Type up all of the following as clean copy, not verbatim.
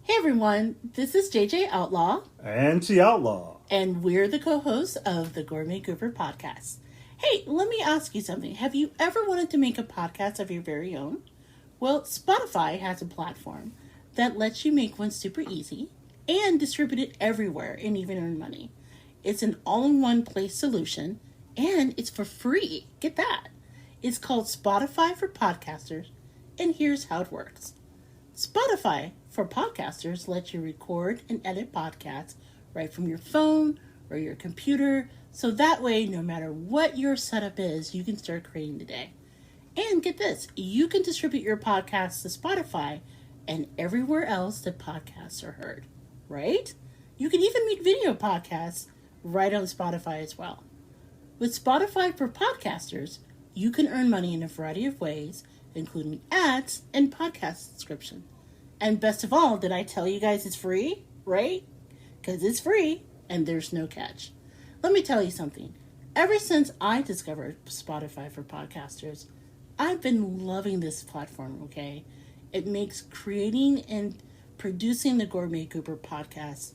Hey everyone, this is JJ Outlaw. And T Outlaw. And we're the co-hosts of the Gourmet Goober podcast. Hey, let me ask you something. Have you ever wanted to make a podcast of your very own? Well, Spotify has a platform that lets you make one super easy and distribute it everywhere and even earn money. It's an all-in-one place solution and it's for free. Get that. It's called Spotify for Podcasters, and here's how it works. Spotify for Podcasters lets you record and edit podcasts right from your phone or your computer, so that way, no matter what your setup is, you can start creating today. And get this, you can distribute your podcasts to Spotify and everywhere else that podcasts are heard, right? You can even make video podcasts right on Spotify as well. With Spotify for Podcasters, you can earn money in a variety of ways, including ads and podcast subscription. And best of all, did I tell you guys it's free, right? Because it's free and there's no catch. Let me tell you something. Ever since I discovered Spotify for Podcasters, I've been loving this platform, okay? It makes creating and producing the Gourmet Goober podcast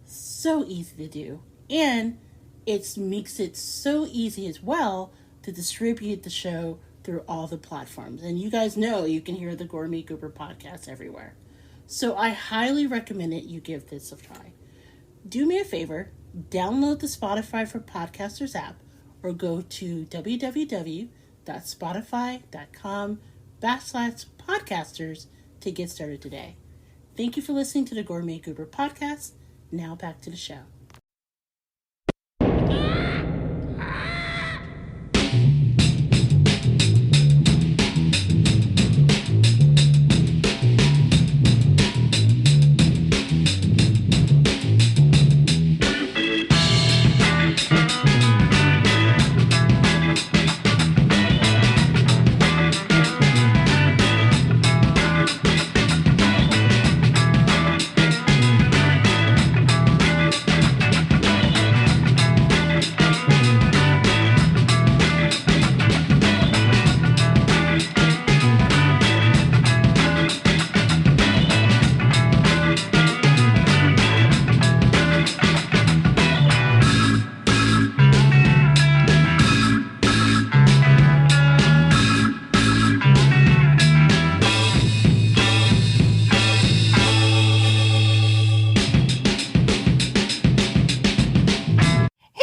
so easy to do. And it makes it so easy as well to distribute the show through all the platforms. And you guys know you can hear the Gourmet Goober podcast everywhere. So I highly recommend it you give this a try. Do me a favor, download the Spotify for Podcasters app or go to www.spotify.com/podcasters to get started today. Thank you for listening to the Gourmet Goober podcast. Now back to the show.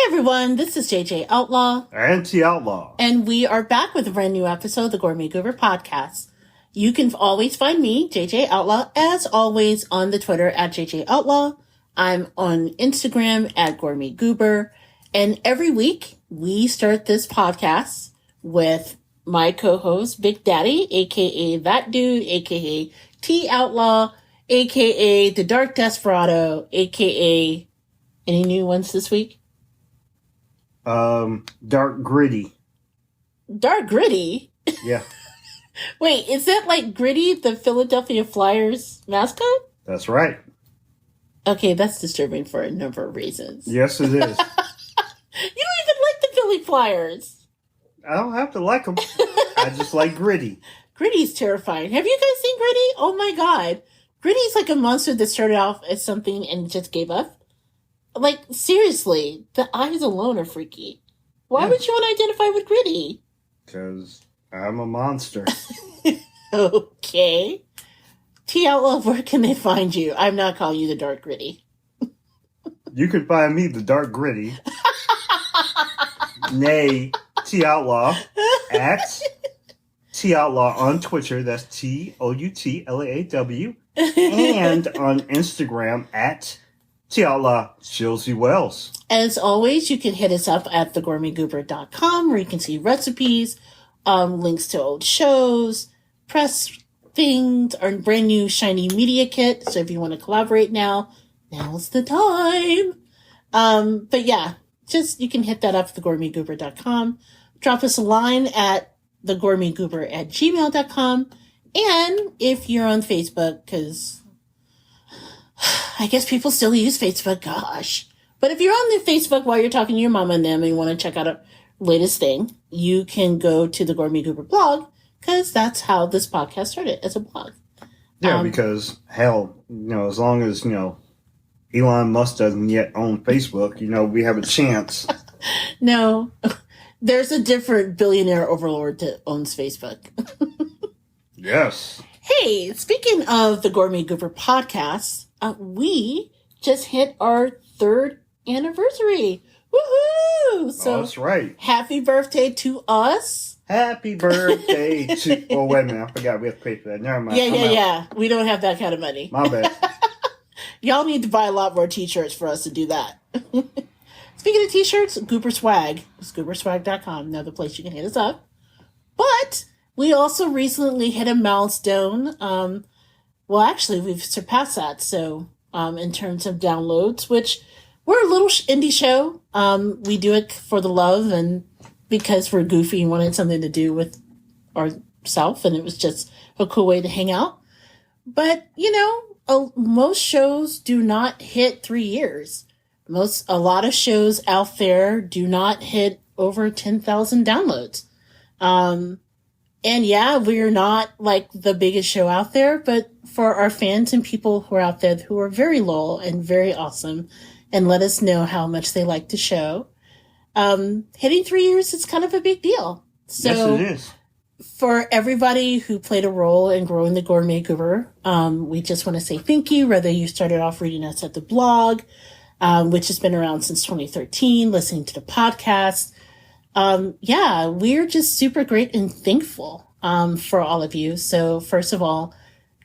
Everyone, this is JJ Outlaw And T Outlaw. and we are back with a brand new episode of the Gourmet Goober podcast. You can always find me, JJ Outlaw, as always on the Twitter at JJ Outlaw. I'm on Instagram at Gourmet Goober, and every week we start this podcast with my co-host Big Daddy, aka That Dude, aka T Outlaw, aka The Dark Desperado, aka any new ones this week? Dark Gritty. Dark Gritty? Yeah, Wait, is that like Gritty, the Philadelphia Flyers mascot? that's right. Okay, that's disturbing for a number of reasons. Yes, it is. You don't even like the Philly Flyers. I don't have to like them. I just like Gritty. Gritty's terrifying. Have you guys seen Gritty? Oh my god. Gritty's like a monster that started off as something and just gave up. Like, seriously, the eyes alone are freaky. Why would you want to identify with Gritty? Because I'm a monster. Okay. T Outlaw, where can they find you? I'm not calling you the Dark Gritty. You can find me, the Dark Gritty. Nay, T Outlaw. At T Outlaw on Twitter. That's TOUTLAAW. And on Instagram at T Outlaw Chelsea Wells. As always, you can hit us up at thegourmetgoober.com where you can see recipes, links to old shows, press things, our brand new shiny media kit. So if you want to collaborate now's the time. But yeah, just you can hit that up at thegourmetgoober.com. Drop us a line at thegourmetgoober@gmail.com. And if you're on Facebook, because I guess people still use Facebook, gosh. But if you're on the Facebook while you're talking to your mom and them and you want to check out our latest thing, you can go to the Gourmet Goober blog, because that's how this podcast started, as a blog. Yeah, because hell, as long as Elon Musk doesn't yet own Facebook, we have a chance. No, there's a different billionaire overlord that owns Facebook. Yes. Hey, speaking of the Gourmet Goober podcast, we just hit our 3rd anniversary. Woohoo! So that's right. Happy birthday to us. Happy birthday to... Oh, wait a minute. I forgot we have to pay for that. Never mind. Yeah. We don't have that kind of money. My bad. Y'all need to buy a lot more t-shirts for us to do that. Speaking of t-shirts, Goober Swag. It's gooberswag.com, another place you can hit us up. But we also recently hit a milestone. Well, actually, we've surpassed that. So in terms of downloads, which we're a little indie show. We do it for the love and because we're goofy and wanted something to do with ourselves, and it was just a cool way to hang out. But, most shows do not hit 3 years. A lot of shows out there do not hit over 10,000 downloads. And yeah, we're not like the biggest show out there, but for our fans and people who are out there who are very loyal and very awesome and let us know how much they like the show, hitting 3 years is kind of a big deal. So yes, it is. For everybody who played a role in growing the Gourmet Goober, we just want to say thank you, whether you started off reading us at the blog, which has been around since 2013, listening to the podcast. We're just super great and thankful for all of you. So first of all,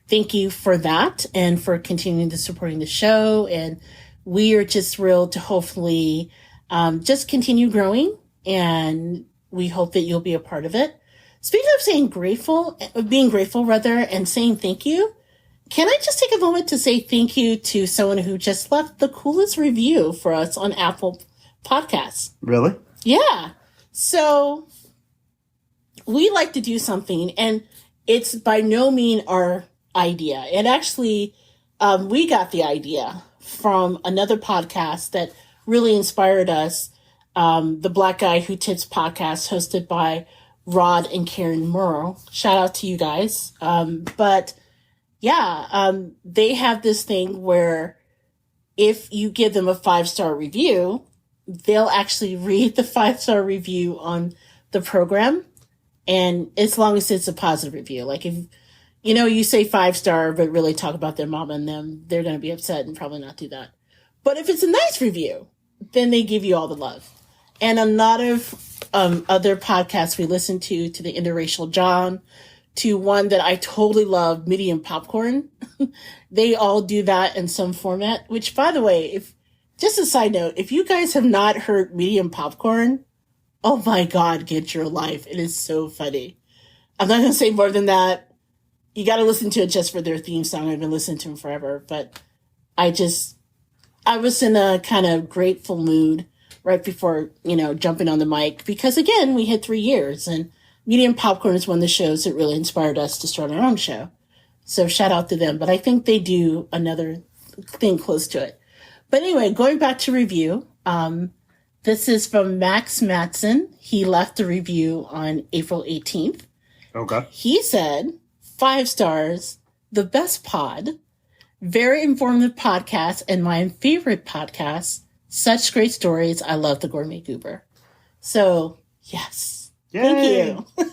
thank you for that and for continuing to supporting the show. And we are just thrilled to hopefully just continue growing, and we hope that you'll be a part of it. Speaking of being grateful and saying thank you, can I just take a moment to say thank you to someone who just left the coolest review for us on Apple Podcasts? Really? Yeah. So we like to do something, and it's by no means our idea. It actually, we got the idea from another podcast that really inspired us. The Black Guy Who Tips podcast, hosted by Rod and Karen Murrow. Shout out to you guys. They have this thing where if you give them a 5-star review, they'll actually read the 5-star review on the program. And as long as it's a positive review, like if, you say 5-star, but really talk about their mom and them, they're going to be upset and probably not do that. But if it's a nice review, then they give you all the love. And a lot of other podcasts we listen to the Interracial John, to one that I totally love, Medium Popcorn. They all do that in some format, which, by the way, just a side note, if you guys have not heard Medium Popcorn, oh my God, get your life. It is so funny. I'm not going to say more than that. You got to listen to it just for their theme song. I've been listening to them forever, but I was in a kind of grateful mood right before, jumping on the mic, because again, we hit 3 years, and Medium Popcorn is one of the shows that really inspired us to start our own show. So shout out to them, but I think they do another thing close to it. But anyway, going back to review, this is from Max Matson. He left a review on April 18th. Okay. He said, 5 stars, the best pod, very informative podcast, and my favorite podcast. Such great stories. I love the Gourmet Goober. So, yes. Yay. Thank you.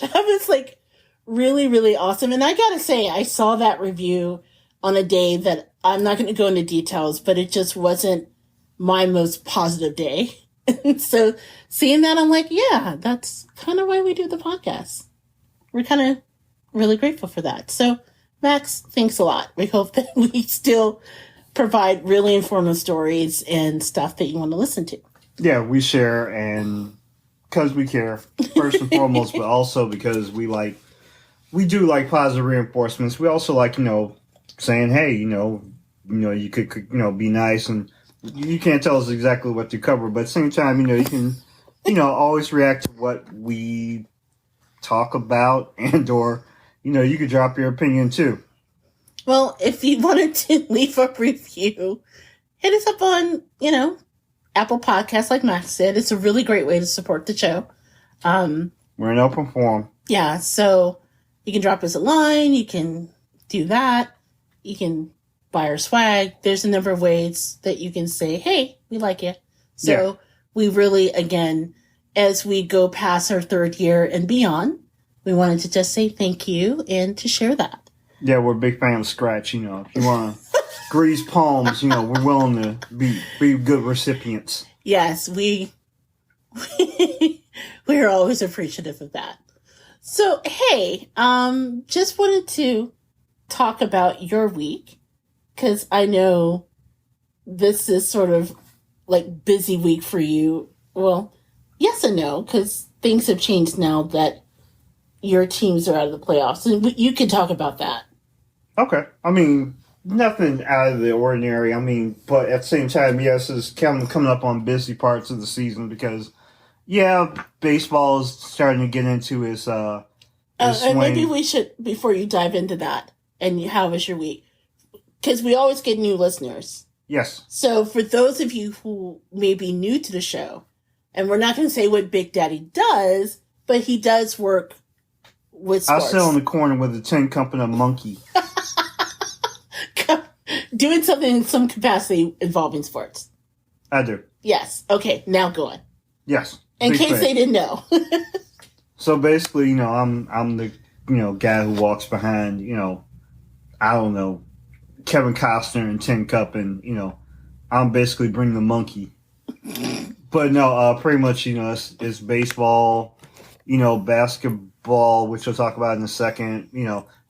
That was like really, really awesome. And I gotta say, I saw that review on a day that I'm not going to go into details, but it just wasn't my most positive day. So seeing that, I'm like, yeah, that's kind of why we do the podcast. We're kind of really grateful for that. So Max, thanks a lot. We hope that we still provide really informative stories and stuff that you want to listen to. Yeah, we share, and because we care, first and foremost, but also because we do like positive reinforcements. We also like, saying, hey, you could, be nice, and you can't tell us exactly what to cover, but at the same time, you can, always react to what we talk about, and or, you could drop your opinion too. Well, if you wanted to leave a review, hit us up on, Apple Podcasts, like Max said. It's a really great way to support the show. We're in open forum. Yeah, so you can drop us a line, you can do that. You can buy our swag. There's a number of ways that you can say, hey, we like you. So we really, again, as we go past our third year and beyond, we wanted to just say thank you and to share that. Yeah, we're a big fan of Scratch. If you want to grease palms, we're willing to be good recipients. Yes, we're always appreciative of that. So, hey, just wanted to talk about your week, because I know this is sort of like busy week for you. Well, yes and no, because things have changed now that your teams are out of the playoffs, and you can talk about that. Okay. Nothing out of the ordinary. But at the same time, yes, it's coming up on busy parts of the season because, baseball is starting to get into its and maybe we should, before you dive into that, and how was your week? Because we always get new listeners. Yes. So for those of you who may be new to the show, and we're not going to say what Big Daddy does, but he does work with sports. I sit on the corner with a 10-company monkey. Doing something in some capacity involving sports. I do. Yes. Okay, now go on. Yes. In case they didn't know. So basically, I'm the guy who walks behind, I don't know, Kevin Costner and Tin Cup, and I'm basically bringing the monkey. But no, pretty much, it's baseball, basketball, which we'll talk about in a second.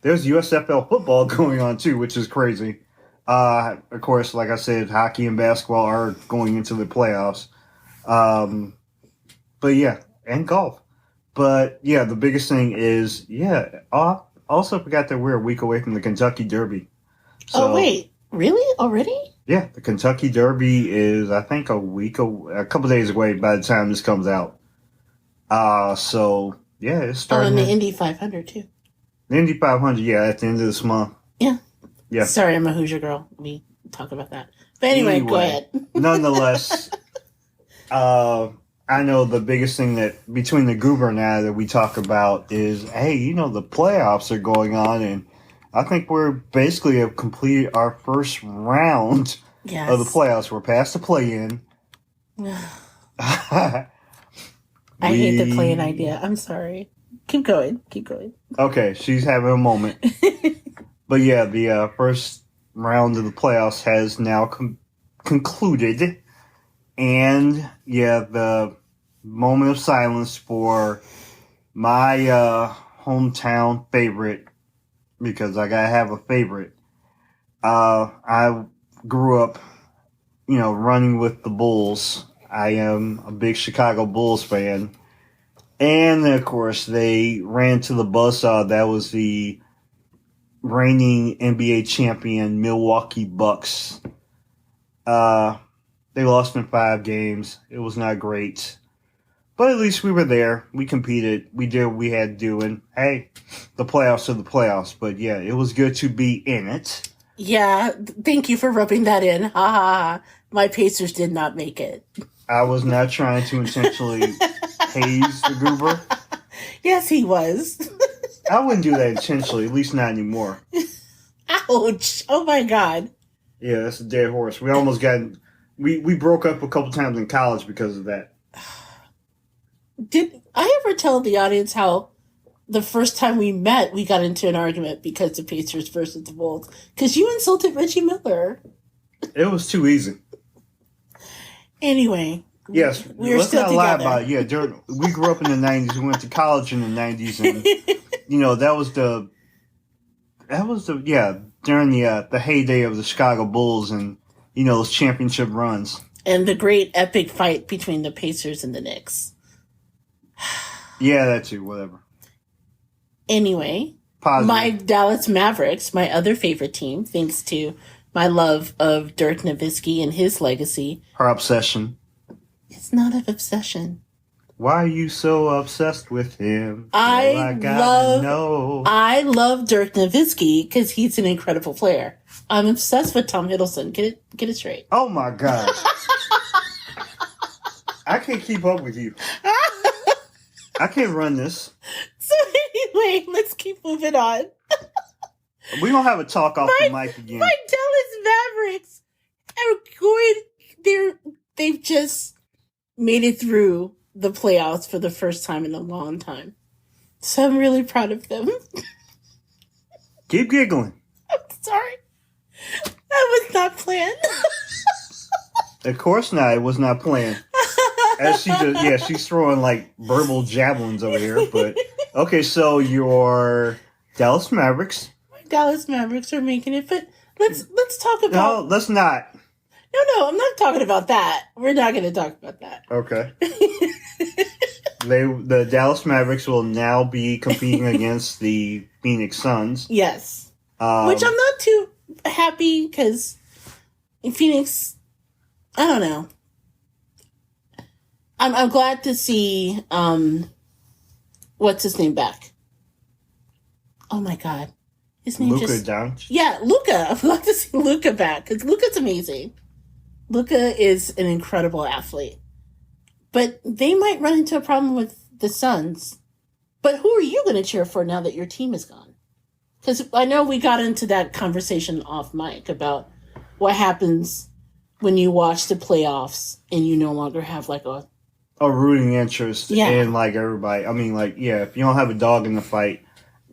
There's USFL football going on too, which is crazy. Of course, like I said, hockey and basketball are going into the playoffs. But yeah, and golf. But yeah, the biggest thing is, I also forgot that we're a week away from the Kentucky Derby. So, oh, wait. Really? Already? Yeah, the Kentucky Derby is, I think, a couple days away by the time this comes out. So, yeah, it's starting. Oh, and the Indy 500, too. The Indy 500, at the end of this month. Yeah. Yeah. Sorry, I'm a Hoosier girl. We talk about that. But anyway, go ahead. Nonetheless, I know the biggest thing that between the Goober and I that we talk about is, hey, the playoffs are going on, and I think we're basically have completed our first round of the playoffs. We're past the play-in. I hate the play-in idea. I'm sorry. Keep going. Okay, she's having a moment. But yeah, the first round of the playoffs has now concluded. And the moment of silence for my hometown favorite, because I gotta have a favorite. I grew up, running with the Bulls. I am a big Chicago Bulls fan. And of course, they ran to the buzzsaw. That was the reigning NBA champion Milwaukee Bucks. They lost in 5 games. It was not great. But at least we were there. We competed. We did what we had to do. And hey, the playoffs are the playoffs. But yeah, it was good to be in it. Yeah, thank you for rubbing that in. Ha ha ha. My Pacers did not make it. I was not trying to intentionally haze the Goober. Yes, he was. I wouldn't do that intentionally, at least not anymore. Ouch. Oh my God. Yeah, that's a dead horse. We almost got... We broke up a couple times in college because of that. Did I ever tell the audience how the first time we met, we got into an argument because the Pacers versus the Bulls? Because you insulted Reggie Miller. It was too easy. Anyway. Yes, we were still together. Lie about it. Yeah, we grew up in the 90s. We went to college in the 90s. And, that was during the heyday of the Chicago Bulls and, those championship runs. And the great epic fight between the Pacers and the Knicks. Yeah, that too, whatever. Anyway, Positive. My Dallas Mavericks, my other favorite team, thanks to my love of Dirk Nowitzki and his legacy. Her obsession. It's not an obsession. Why are you so obsessed with him? I love Dirk Nowitzki because he's an incredible player. I'm obsessed with Tom Hiddleston. Get it straight. Oh my God. I can't keep up with you. I can't run this. So anyway, let's keep moving on. We don't have a talk off the mic again. My Dallas Mavericks are they've just made it through the playoffs for the first time in a long time. So I'm really proud of them. Keep giggling. I'm sorry. That was not planned. Of course not. It was not planned. As she's throwing like verbal javelins over here. But okay, so your Dallas Mavericks. Dallas Mavericks are making it, but let's talk about. No, let's not. No, I'm not talking about that. We're not going to talk about that. Okay. The Dallas Mavericks will now be competing against the Phoenix Suns. Yes. Which I'm not too happy because in Phoenix, I don't know. I'm glad to see what's his name back. Oh my God, his name Luka Doncic. Yeah, Luka. I'm glad to see Luka back because Luka's amazing. Luka is an incredible athlete, but they might run into a problem with the Suns. But who are you going to cheer for now that your team is gone? Because I know we got into that conversation off mic about what happens when you watch the playoffs and you no longer have like a rooting interest in like everybody. I mean, like, yeah, if you don't have a dog in the fight,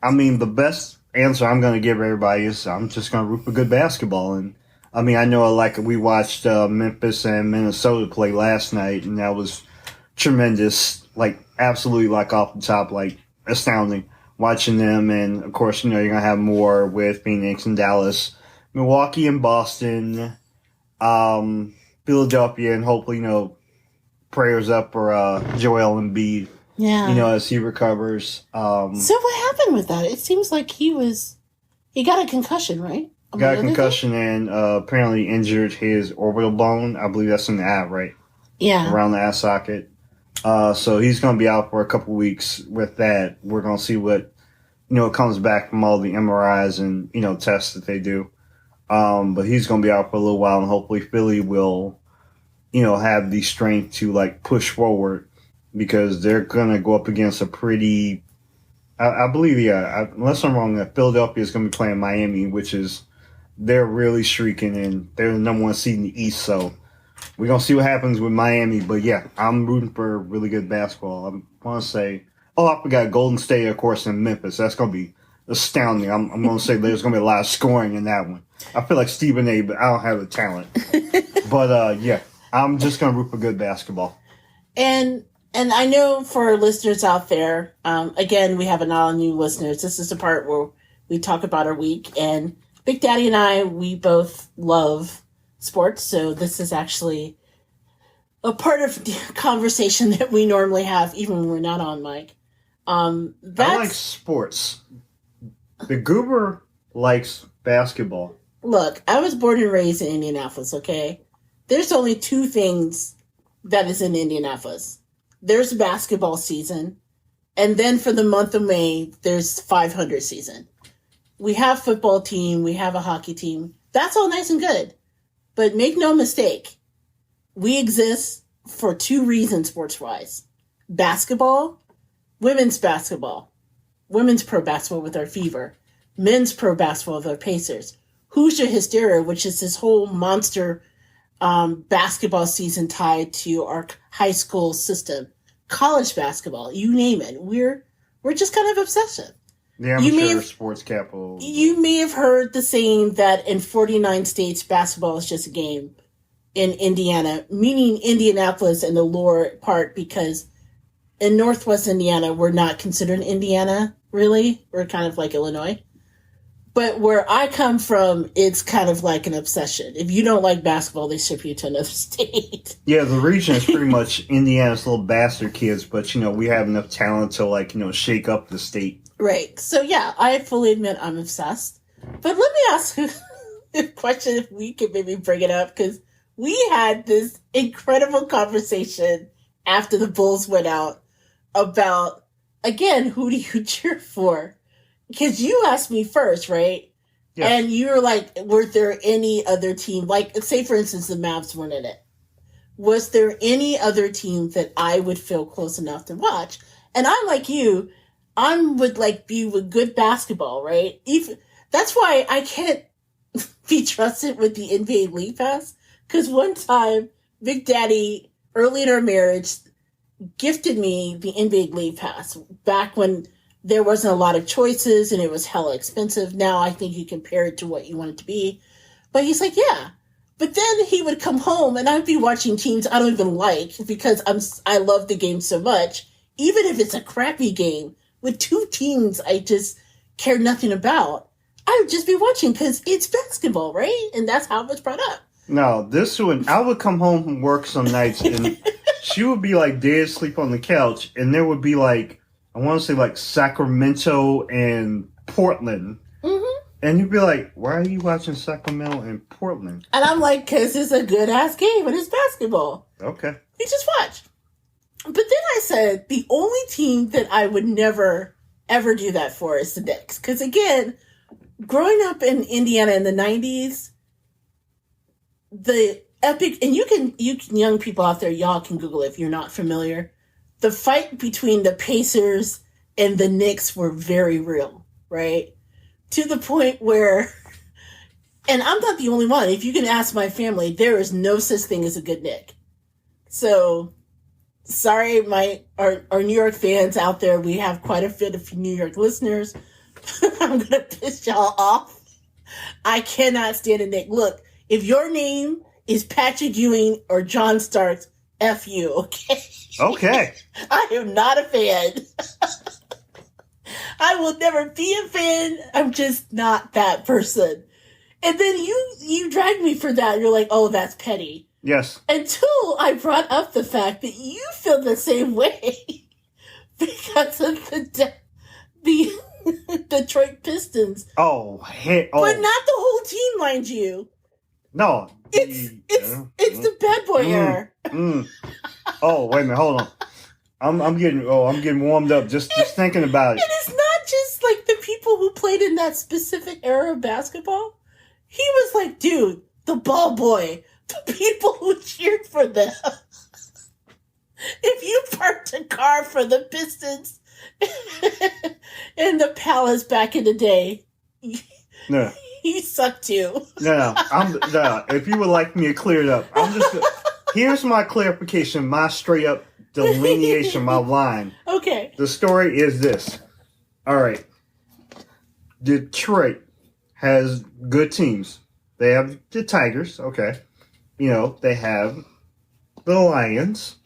I mean, the best answer I'm going to give everybody is I'm just going to root for good basketball. And I mean, I know like we watched Memphis and Minnesota play last night, and that was tremendous, like absolutely like off the top, like astounding watching them. And of course, you're going to have more with Phoenix and Dallas, Milwaukee and Boston, Philadelphia, and hopefully, prayers up for Joel Embiid. Yeah. As he recovers. So what happened with that? It seems like he got a concussion, right? Got a concussion and apparently injured his orbital bone. I believe that's in the ab, right? Yeah. Around the eye socket. So he's going to be out for a couple weeks with that. We're going to see what, comes back from all the MRIs and, tests that they do. But he's going to be out for a little while, and hopefully Philly will, have the strength to, like, push forward because they're going to go up against a pretty, I believe, unless I'm wrong, that Philadelphia is going to be playing Miami, which is, they're really streaking, and they're the number one seed in the East, so we're going to see what happens with Miami. But, yeah, I'm rooting for really good basketball. I want to say, I forgot Golden State, of course, in Memphis. That's going to be astounding. I'm going to say there's going to be a lot of scoring in that one. I feel like Stephen A., but I don't have the talent. But, yeah, I'm just going to root for good basketball. And I know for our listeners out there, again, we have a lot of new listeners. This is the part where we talk about our week. And Big Daddy and I, we both love sports. So this is actually a part of the conversation that we normally have, even when we're not on mic. I like sports. The goober likes basketball. Look, I was born and raised in Indianapolis, okay? There's only two things that is in Indianapolis. There's basketball season, and then for the month of May, there's 500 season. We have football team, we have a hockey team. That's all nice and good. But make no mistake, we exist for two reasons sports-wise. Basketball, women's basketball. Women's pro basketball with our Fever. Men's pro basketball with our Pacers. Hoosier Hysteria, which is this whole monster basketball season tied to our high school system. College basketball, you name it. We're just kind of obsessive. The amateur sports capital. You may have heard the saying that in 49 states, basketball is just a game. In Indiana, meaning Indianapolis and the lower part, because in Northwest Indiana, we're not considered Indiana, really. We're kind of like Illinois. But where I come from, it's kind of like an obsession. If you don't like basketball, they ship you to another state. Yeah, the region is pretty much Indiana's little bastard kids, but, we have enough talent to, shake up the state. Right. So, yeah, I fully admit I'm obsessed. But let me ask you a question, if we could maybe bring it up, because we had this incredible conversation after the Bulls went out about, again, who do you cheer for? Because you asked me first, right? Yes. And you were like, were there any other team? Like, say, for instance, the Mavs weren't in it. Was there any other team that I would feel close enough to watch? And I'm like you. I would, be with good basketball, right? That's why I can't be trusted with the NBA League Pass. Because one time, Big Daddy, early in our marriage, gifted me the NBA League Pass back when there wasn't a lot of choices and it was hella expensive. Now I think you compare it to what you want it to be. But he's like, yeah. But then he would come home and I'd be watching teams I don't even like because I love the game so much. Even if it's a crappy game with two teams I just care nothing about, I would just be watching because it's basketball, right? And that's how it was brought up. No, this one, I would come home from work some nights and she would be like dead asleep on the couch and there would be like, I want to say like Sacramento and Portland. Mm-hmm. And you'd be like, why are you watching Sacramento and Portland? And I'm like, because it's a good-ass game and it's basketball. Okay. You just watch. But then I said, the only team that I would never, ever do that for is the Knicks. Because again, growing up in Indiana in the 90s, the epic, and you young people out there, y'all can Google it if you're not familiar. The fight between the Pacers and the Knicks were very real, right? To the point where, and I'm not the only one. If you can ask my family, there is no such thing as a good Knick. So, sorry, our New York fans out there. We have quite a bit of New York listeners. I'm going to piss y'all off. I cannot stand a Knick. Look, if your name is Patrick Ewing or John Starks, F you, okay? Okay. I am not a fan. I will never be a fan. I'm just not that person. And then you dragged me for that. You're like, oh, that's petty. Yes. Until I brought up the fact that you feel the same way because of the Detroit Pistons. Oh, But not the whole team, mind you. No. It's the bad boy era. Oh, wait a minute, hold on. I'm getting warmed up just thinking about it. And it's not just like the people who played in that specific era of basketball. He was like, dude, the ball boy, the people who cheered for them. If you parked a car for the Pistons in the Palace back in the day, no. He sucked too. No. If you would like me to clear it up, here's my clarification, my straight up delineation, my line. Okay. The story is this. All right. Detroit has good teams. They have the Tigers, okay. They have the Lions.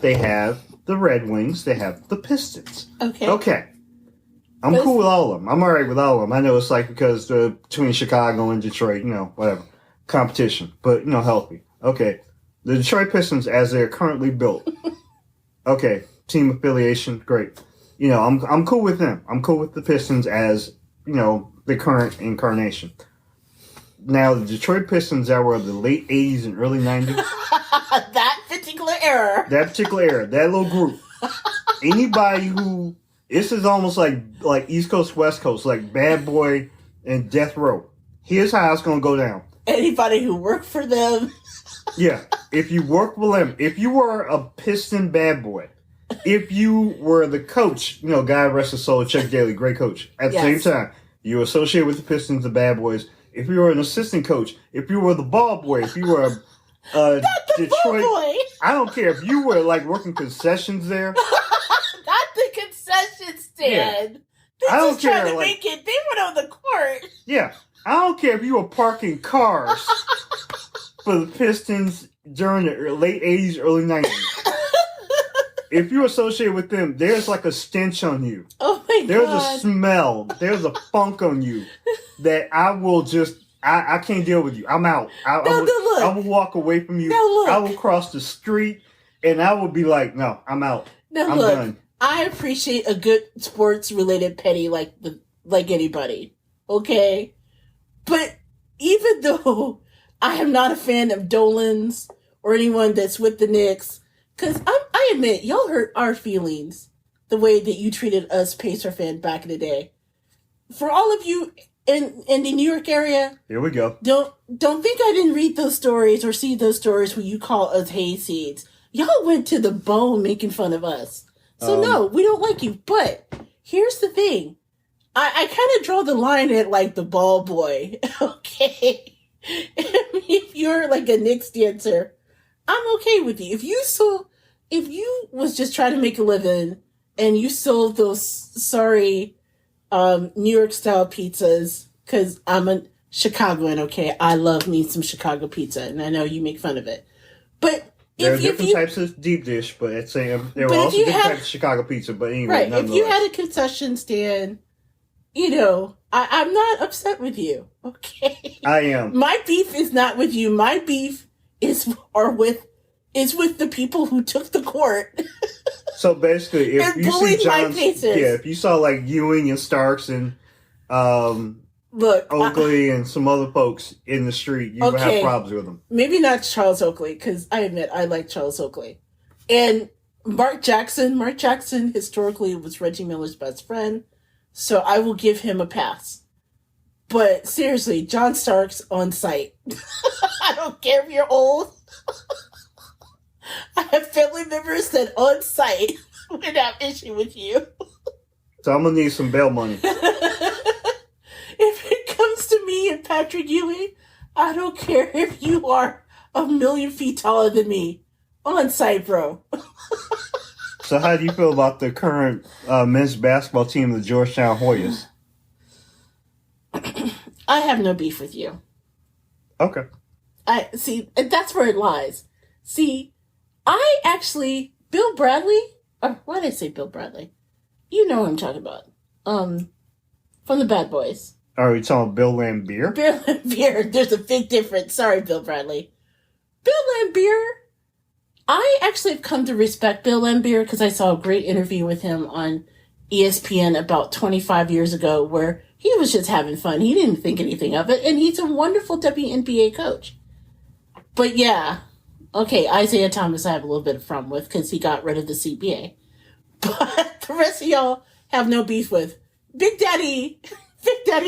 They have the Red Wings. They have the Pistons. Okay. Okay. I'm cool with all of them. I'm all right with all of them. I know it's like because between Chicago and Detroit, whatever. Competition. But, healthy. Okay. The Detroit Pistons, as they're currently built. Okay. Team affiliation, great. I'm cool with them. I'm cool with the Pistons as, the current incarnation. Now, the Detroit Pistons that were of the late 80s and early 90s. That particular era. That little group. Anybody who... This is almost like East Coast, West Coast, like Bad Boy and Death Row. Here's how it's going to go down. Anybody who worked for them. Yeah. If you worked with them, if you were a Piston bad boy, if you were the coach, God rest his soul, Chuck Daly, great coach. At the same time, you associate with the Pistons, the bad boys. If you were an assistant coach, if you were the ball boy, if you were a Detroit, ball boy. I don't care if you were working concessions there. Not the concession stand. Yeah. I don't care. Trying to make it. They went on the court. Yeah, I don't care if you were parking cars for the Pistons during the late 80s, early 90s. If you associate with them, there's like a stench on you. Oh my there's God. There's a smell. There's a funk on you that I will just. I can't deal with you. I'm out. I will walk away from you. I will cross the street, and I will be like, no, I'm out. I'm done. I appreciate a good sports-related petty like anybody, okay? But even though I am not a fan of Dolan's or anyone that's with the Knicks, because I admit, y'all hurt our feelings the way that you treated us Pacer fans back in the day. For all of you in the New York area, here we go. Don't think I didn't read those stories or see those stories where you call us hayseeds. Y'all went to the bone making fun of us. So no, we don't like you. But here's the thing. I kind of draw the line at like the ball boy. Okay. If you're like a Knicks dancer, I'm okay with you. If you was just trying to make a living and you sold those sorry New York style pizzas, because I'm a Chicagoan, okay? I love me some Chicago pizza, and I know you make fun of it. But there are different types of deep dish, but it's there were also different types of Chicago pizza. But anyway, right? If you had a concession stand, I'm not upset with you. Okay, I am. My beef is not with you. My beef is with the people who took the court. So basically, if you see if you saw like Ewing and Starks and Oakley and some other folks in the street, you would have problems with them. Maybe not Charles Oakley, because I admit I like Charles Oakley. And Mark Jackson historically was Reggie Miller's best friend, so I will give him a pass. But seriously, John Starks on site. I don't care if you're old. I have family members that on site would have issue with you. So I'm going to need some bail money. If it comes to me and Patrick Ewing, I don't care if you are 1,000,000 feet taller than me. On site, bro. So how do you feel about the current men's basketball team, the Georgetown Hoyas? I have no beef with you. Okay. I see, and that's where it lies. See, Bill Bradley, or why did I say Bill Bradley? You know what I'm talking about. From the Bad Boys. Are you talking about Bill Laimbeer? Bill Laimbeer, there's a big difference. Sorry, Bill Bradley. Bill Laimbeer, I actually have come to respect Bill Laimbeer because I saw a great interview with him on ESPN about 25 years ago where he was just having fun. He didn't think anything of it, and he's a wonderful WNBA coach. But yeah, okay, Isaiah Thomas I have a little bit of problem with because he got rid of the CBA. But the rest of y'all have no beef with. Big Daddy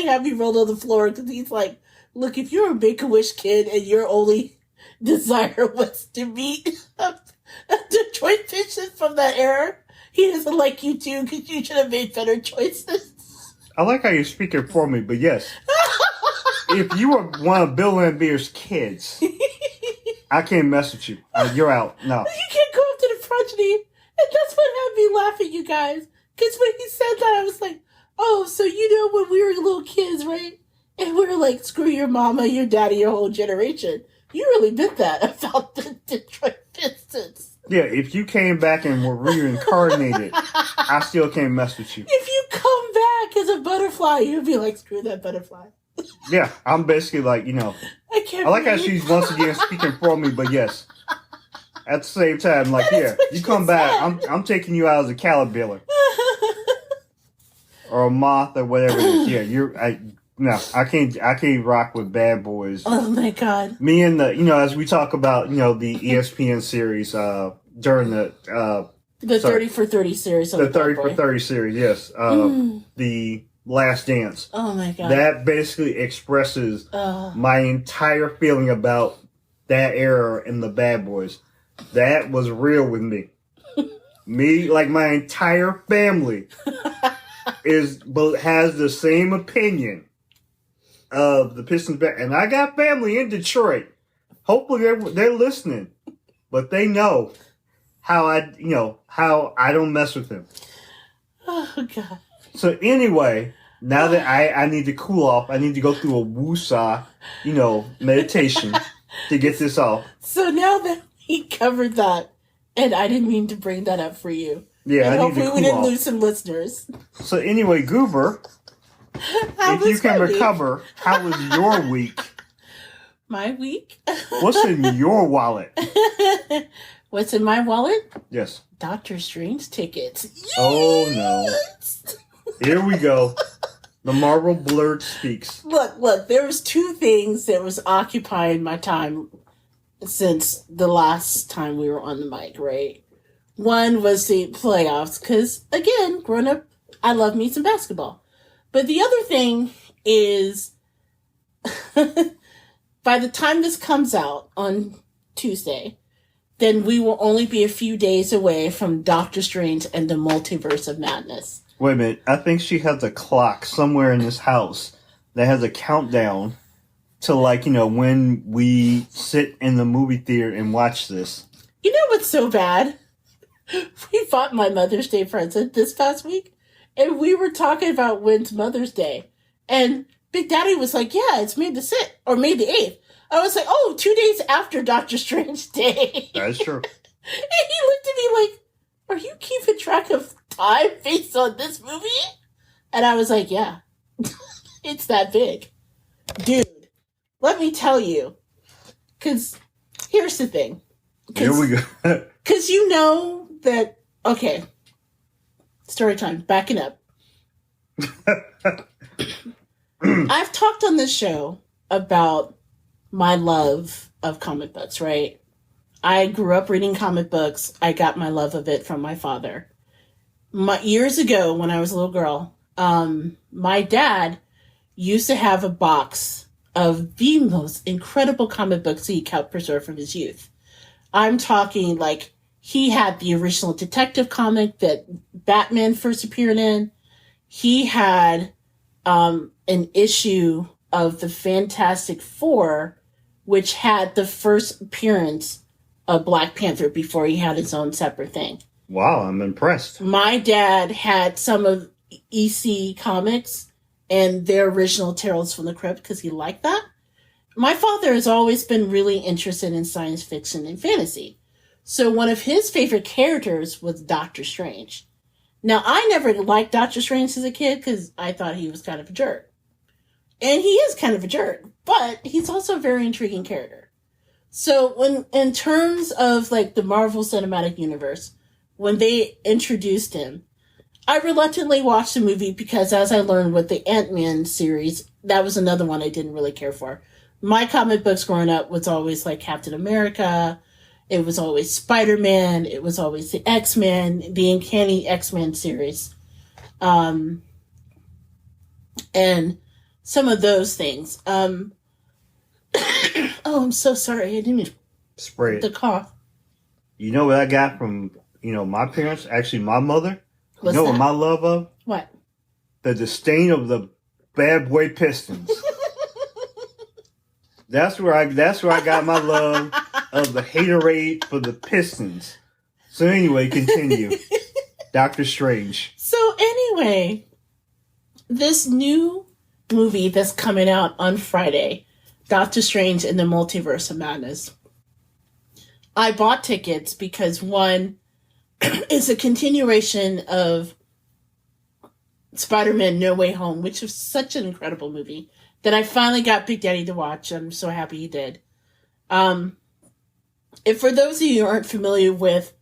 had me rolled on the floor because he's like, look, if you're a Make-A-Wish kid and your only desire was to meet Detroit Pistons from that era, he doesn't like you too because you should have made better choices. I like how you're speaking for me, but yes. If you were one of Bill Laimbeer's kids, I can't mess with you. You're out. No. You can't go up to the progeny. And that's what had me laughing, you guys. Because when he said that, I was like, oh, so when we were little kids, right? And we were like, screw your mama, your daddy, your whole generation. You really meant that about the Detroit Pistons. Yeah, if you came back and were reincarnated, I still can't mess with you. If you come back as a butterfly, you'd be like, screw that butterfly. Yeah, I'm basically like, I like how she's once again speaking for me, but yes. At the same time, like, yeah, you come back, I'm taking you out as a caterpillar. Or a moth or whatever it is. Yeah, I can't rock with Bad Boys. Oh my God. Me and as we talk about, the ESPN series, during the 30 for 30 series. The 30 for 30 series, yes. The Last Dance. Oh my God. That basically expresses my entire feeling about that era and the Bad Boys. That was real with me. Me, like my entire family, has the same opinion of the Pistons. And I got family in Detroit. Hopefully they're listening, but they know how I don't mess with them. Oh God. So anyway, now that I need to cool off, I need to go through a woosah, meditation to get this off. So now that we covered that, and I didn't mean to bring that up for you. Yeah, and I hopefully need to we cool didn't off. lose some listeners. So anyway, Goober, if you can recover, how was your week? My week? What's in your wallet? What's in my wallet? Yes. Doctor Strange tickets. Yes! Oh no. Here we go. The Marvel Blurred speaks. Look, there was two things that was occupying my time since the last time we were on the mic, right? One was the playoffs, because, again, growing up, I love me some basketball. But the other thing is, by the time this comes out on Tuesday, then we will only be a few days away from Doctor Strange and the Multiverse of Madness. Wait a minute. I think she has a clock somewhere in this house that has a countdown to, like, when we sit in the movie theater and watch this. You know what's so bad? We bought my Mother's Day present this past week, and we were talking about when's Mother's Day. And Big Daddy was like, yeah, it's May the 6th, or May the 8th. I was like, oh, 2 days after Doctor Strange Day. That's true. And he looked at me like, are you keeping track of time based on this movie? And I was like, yeah, it's that big. Dude, let me tell you, because here's the thing. Here we go. Because you know that, okay, story time, backing up. I've talked on this show about my love of comic books, right? I grew up reading comic books. I got my love of it from my father. Years ago, when I was a little girl, my dad used to have a box of the most incredible comic books he kept preserved from his youth. I'm talking like he had the original detective comic that Batman first appeared in. He had an issue of the Fantastic Four, which had the first appearance of Black Panther before he had his own separate thing. Wow, I'm impressed. My dad had some of EC Comics and their original Tales from the Crypt because he liked that. My father has always been really interested in science fiction and fantasy. So one of his favorite characters was Doctor Strange. Now, I never liked Doctor Strange as a kid because I thought he was kind of a jerk. And he is kind of a jerk, but he's also a very intriguing character. So when, in terms of like the Marvel Cinematic Universe, when they introduced him, I reluctantly watched the movie because as I learned with the Ant-Man series, that was another one I didn't really care for. My comic books growing up was always like Captain America. It was always Spider-Man. It was always the X-Men, the Uncanny X-Men series. And some of those things. Oh, I'm so sorry. I didn't mean Spray it. the cough. You know what I got from, my parents? Actually, my mother? What's you know that? what my love of? What? The disdain of the bad boy Pistons. That's where I got my love of the haterade for the Pistons. So anyway, continue. Doctor Strange. So anyway, this new movie that's coming out on Friday, Doctor Strange in the Multiverse of Madness. I bought tickets because one is a continuation of Spider-Man No Way Home, which was such an incredible movie that I finally got Big Daddy to watch. I'm so happy he did. If for those of you who aren't familiar with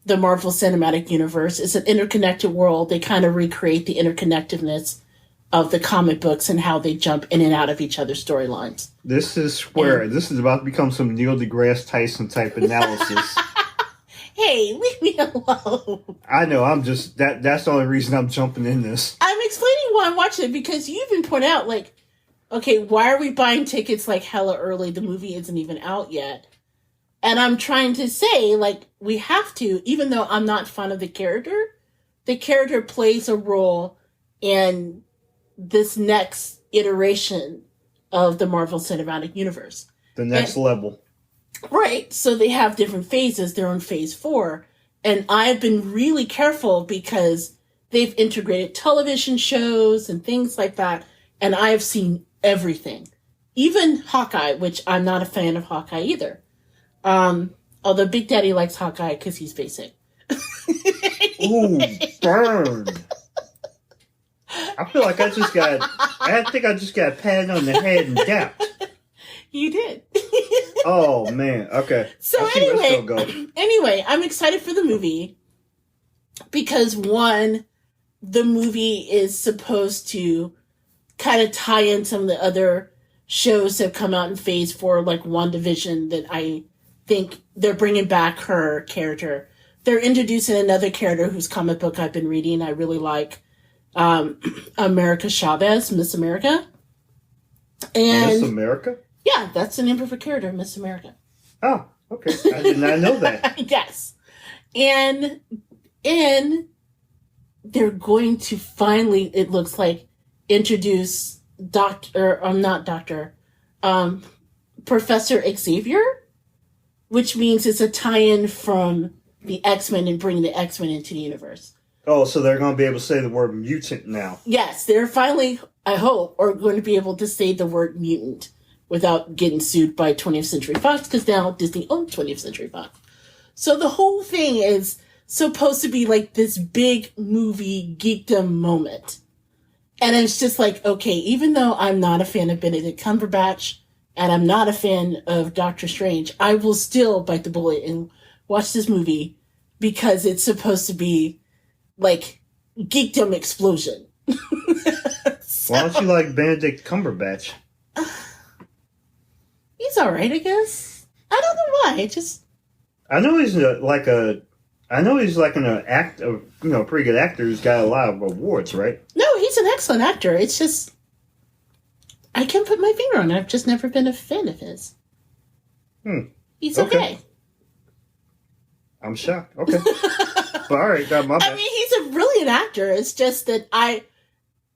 the Marvel Cinematic Universe, it's an interconnected world. They kind of recreate the interconnectedness of the comic books and how they jump in and out of each other's storylines. This is where this is about to become some Neil deGrasse Tyson type analysis. Hey, leave me alone. I know, I'm just that's the only reason I'm jumping in this. I'm explaining why I'm watching it because you even point out, like, okay, why are we buying tickets like hella early? The movie isn't even out yet. And I'm trying to say, like, we have to, even though I'm not fond of the character plays a role in this next iteration of the Marvel Cinematic Universe. The next level. Right. So they have different phases. They're on phase 4. And I've been really careful because they've integrated television shows and things like that. And I've seen everything. Even Hawkeye, which I'm not a fan of Hawkeye either. Although Big Daddy likes Hawkeye because he's basic. Ooh, burn. I feel like I think I just got patted on the head and dapped. You did. Oh, man. Okay. So anyway, I'm excited for the movie because one, the movie is supposed to kind of tie in some of the other shows that have come out in phase 4, like WandaVision, that I think they're bringing back her character. They're introducing another character whose comic book I've been reading. I really like America Chavez, Miss America. And Miss America? Yeah, that's the name of her character, Miss America. Oh, okay. I did not know that. Yes. And in they're going to finally, it looks like, introduce Professor Xavier, which means it's a tie-in from the X-Men and bringing the X-Men into the universe. Oh, so they're going to be able to say the word mutant now. Yes, they're finally, I hope, are going to be able to say the word mutant without getting sued by 20th Century Fox, because now Disney owns 20th Century Fox. So the whole thing is supposed to be like this big movie geekdom moment. And it's just like, okay, even though I'm not a fan of Benedict Cumberbatch and I'm not a fan of Doctor Strange, I will still bite the bullet and watch this movie because it's supposed to be like geekdom explosion. Why don't you like Benedict Cumberbatch? He's all right, I guess. I don't know why. I know he's like an pretty good actor who's got a lot of awards, right? No, he's an excellent actor. It's just I can't put my finger on it. I've just never been a fan of his. He's okay. I'm shocked. Okay. But all right, got my bad. I mean, he's a brilliant actor. It's just that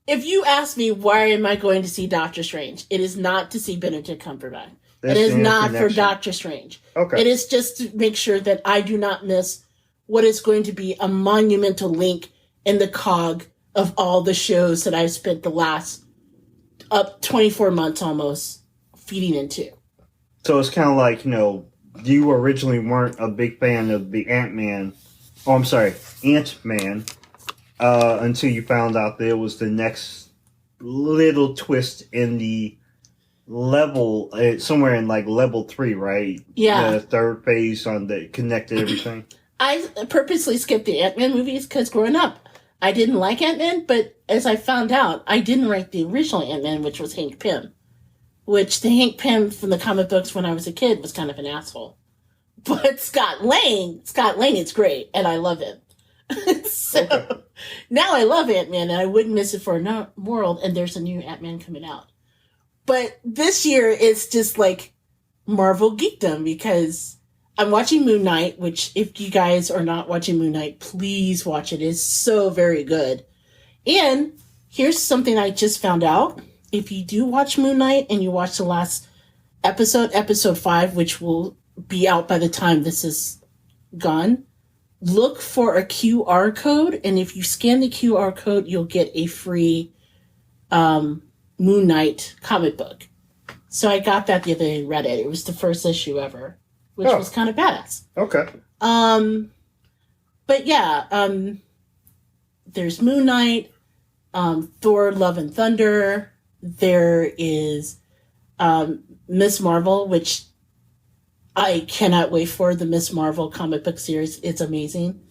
if you ask me why am I going to see Doctor Strange, it is not to see Benedict Cumberbatch. It is not for Doctor Strange. Okay. It is just to make sure that I do not miss what is going to be a monumental link in the cog of all the shows that I've spent the last 24 months almost feeding into. So it's kind of like, you originally weren't a big fan of the Ant-Man, until you found out that it was the next little twist in the level, somewhere in like level 3, right? Yeah. The third phase on the connected everything. I purposely skipped the Ant-Man movies because growing up, I didn't like Ant-Man, but as I found out, I didn't like the original Ant-Man, which was Hank Pym. Which the Hank Pym from the comic books when I was a kid was kind of an asshole. But Scott Lang is great, and I love him. So now I love Ant-Man, and I wouldn't miss it for a world, and there's a new Ant-Man coming out. But this year, it's just like Marvel geekdom, because I'm watching Moon Knight, which if you guys are not watching Moon Knight, please watch it. It's so very good. And here's something I just found out. If you do watch Moon Knight and you watch the last episode 5, which will be out by the time this is gone, look for a QR code. And if you scan the QR code, you'll get a free Moon Knight comic book. So I got that the other day and read it. It was the first issue ever, which was kind of badass. Okay. But yeah, there's Moon Knight, Thor, Love and Thunder. There is Miss Marvel, which I cannot wait for, the Miss Marvel comic book series. It's amazing.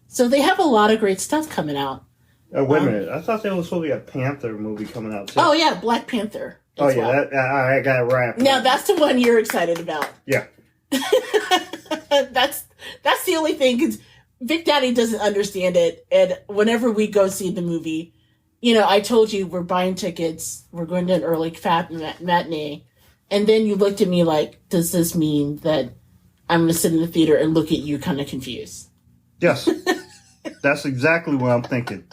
So they have a lot of great stuff coming out. Wait a minute. I thought there was supposed to be a Panther movie coming out too. Oh, yeah, Black Panther. Oh, yeah. I got it right. Now, that's the one you're excited about. Yeah. That's the only thing, because Vic Daddy doesn't understand it. And whenever we go see the movie, I told you we're buying tickets. We're going to an early fat matinee. And then you looked at me like, does this mean that I'm going to sit in the theater and look at you kind of confused? Yes. That's exactly what I'm thinking.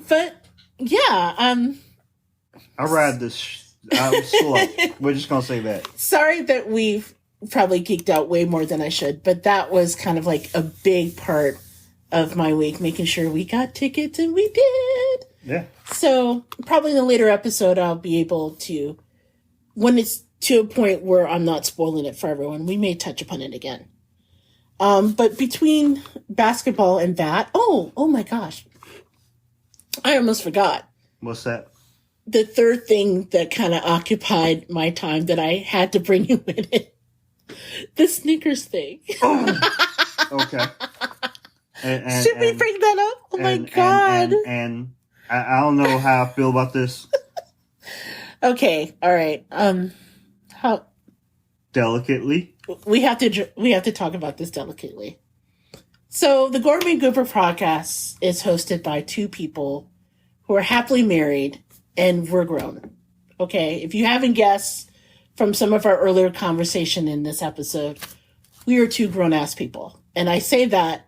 But, yeah. I ride this. I'm slow. We're just going to say that. Sorry that we've probably geeked out way more than I should, but that was kind of like a big part of my week, making sure we got tickets, and we did. Yeah. So probably in a later episode, I'll be able to, when it's to a point where I'm not spoiling it for everyone, we may touch upon it again. But between basketball and that, oh my gosh, I almost forgot. What's that? The third thing that kind of occupied my time that I had to bring you in it. The Snickers thing. Oh, okay. Should we bring that up? Oh my God. And I don't know how I feel about this. Okay. All right. How delicately? We have to talk about this delicately. So the Gourmet Goober podcast is hosted by two people who are happily married and we're grown. Okay. If you haven't guessed from some of our earlier conversation in this episode, we are two grown ass people. And I say that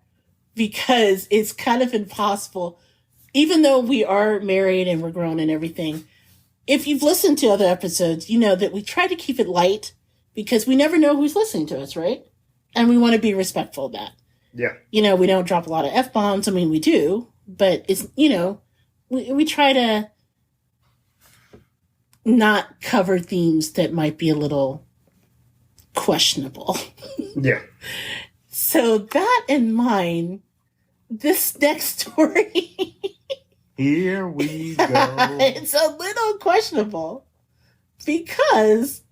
because it's kind of impossible. Even though we are married and we're grown and everything, if you've listened to other episodes, you know that we try to keep it light because we never know who's listening to us, right? And we want to be respectful of that. Yeah. You know, we don't drop a lot of F-bombs. I mean, we do, but it's, you know, we try to not cover themes that might be a little questionable. Yeah. So that in mind, this next story, here we go. It's a little questionable because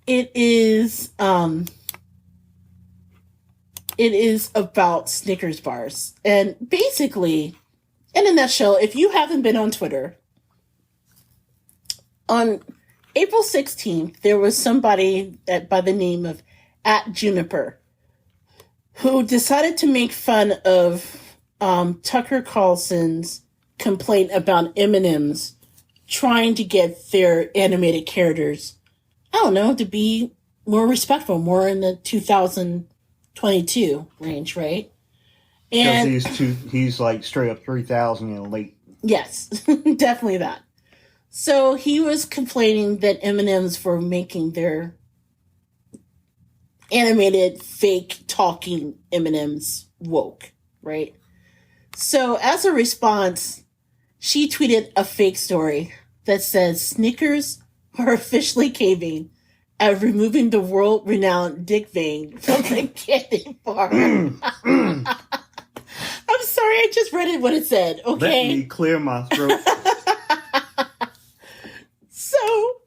it is about Snickers bars. And basically, in a nutshell, if you haven't been on Twitter, on April 16th, there was somebody by the name of @Juniper who decided to make fun of Tucker Carlson's complaint about M&M's trying to get their animated characters, I don't know, to be more respectful, more in the 2022 range, right? And he's like straight up 3,000 and late. Yes, definitely that. So he was complaining that M&M's were making their animated fake talking M&M's woke, right? So as a response, she tweeted a fake story that says Snickers are officially caving at removing the world-renowned Dick Vein from the candy bar. I'm sorry, I just read it what it said, okay? Let me clear my throat. So,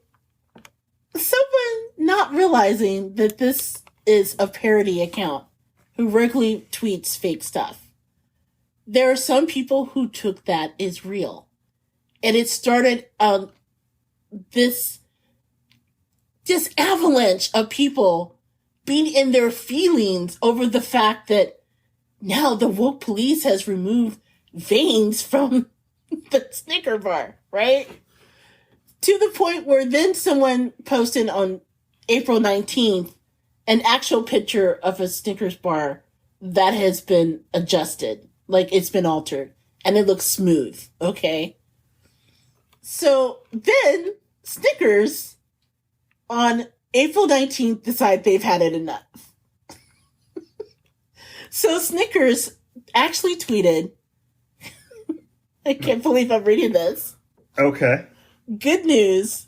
someone not realizing that this is a parody account who regularly tweets fake stuff. There are some people who took that as real. And it started this avalanche of people being in their feelings over the fact that now the woke police has removed veins from the Snicker bar, right? To the point where then someone posted on April 19th an actual picture of a Snickers bar that has been adjusted. Like it's been altered. And it looks smooth, okay? So then Snickers on April 19th decide they've had it enough. So Snickers actually tweeted, I can't believe I'm reading this. Okay. Good news.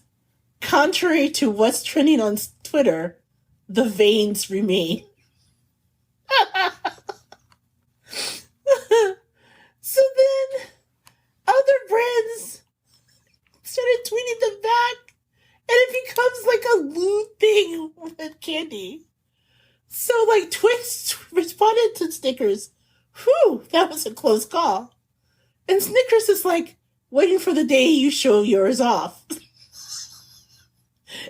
Contrary to what's trending on Twitter, the veins remain. So then other brands started tweeting them back, and it becomes like a lewd thing with candy. So like Twix responded to Snickers, whew, that was a close call. And Snickers is like, waiting for the day you show yours off.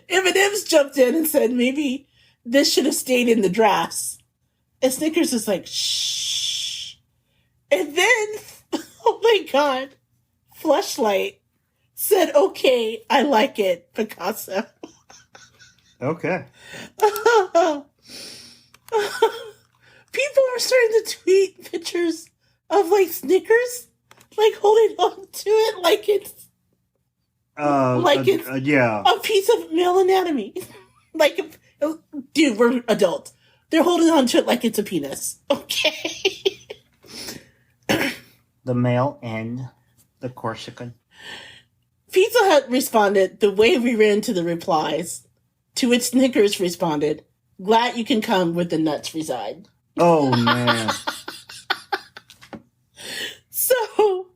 M&M's jumped in and said, maybe this should have stayed in the drafts. And Snickers is like, shh. And then, oh my God, Fleshlight said, okay, I like it, Picasso. Okay. People are starting to tweet pictures of like Snickers, like holding on to it like it's yeah, a piece of male anatomy. Like, dude, we're adults. They're holding on to it like it's a penis. Okay. the male and the Corsican. Pizza Hut responded the way we ran to the replies, to which Snickers responded, glad you can come where the nuts reside. Oh, man. So,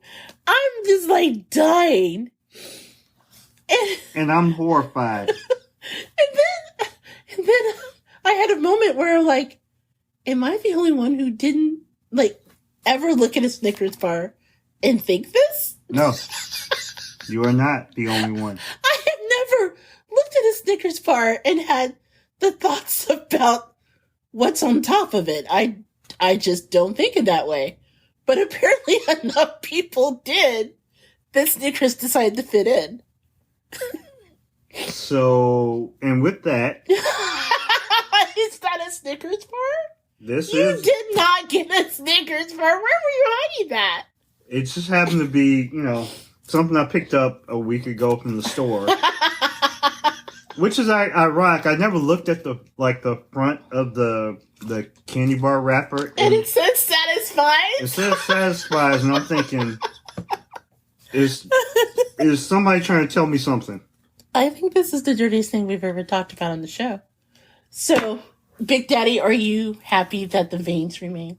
I'm just like dying. And I'm horrified. And then I had a moment where like, am I the only one who didn't like ever look at a Snickers bar and think this? No, you are not the only one. I have never looked at a Snickers bar and had the thoughts about what's on top of it. I just don't think it that way. But apparently enough people did that Snickers decided to fit in. So, and with that... Is that a Snickers bar? You did not get a Snickers bar. Where were you hiding that? It just happened to be, something I picked up a week ago from the store. Which is ironic. I never looked at the front of the candy bar wrapper. And it says Satisfied? It says Satisfied, and I'm thinking, is somebody trying to tell me something? I think this is the dirtiest thing we've ever talked about on the show. So, Big Daddy, are you happy that the veins remain?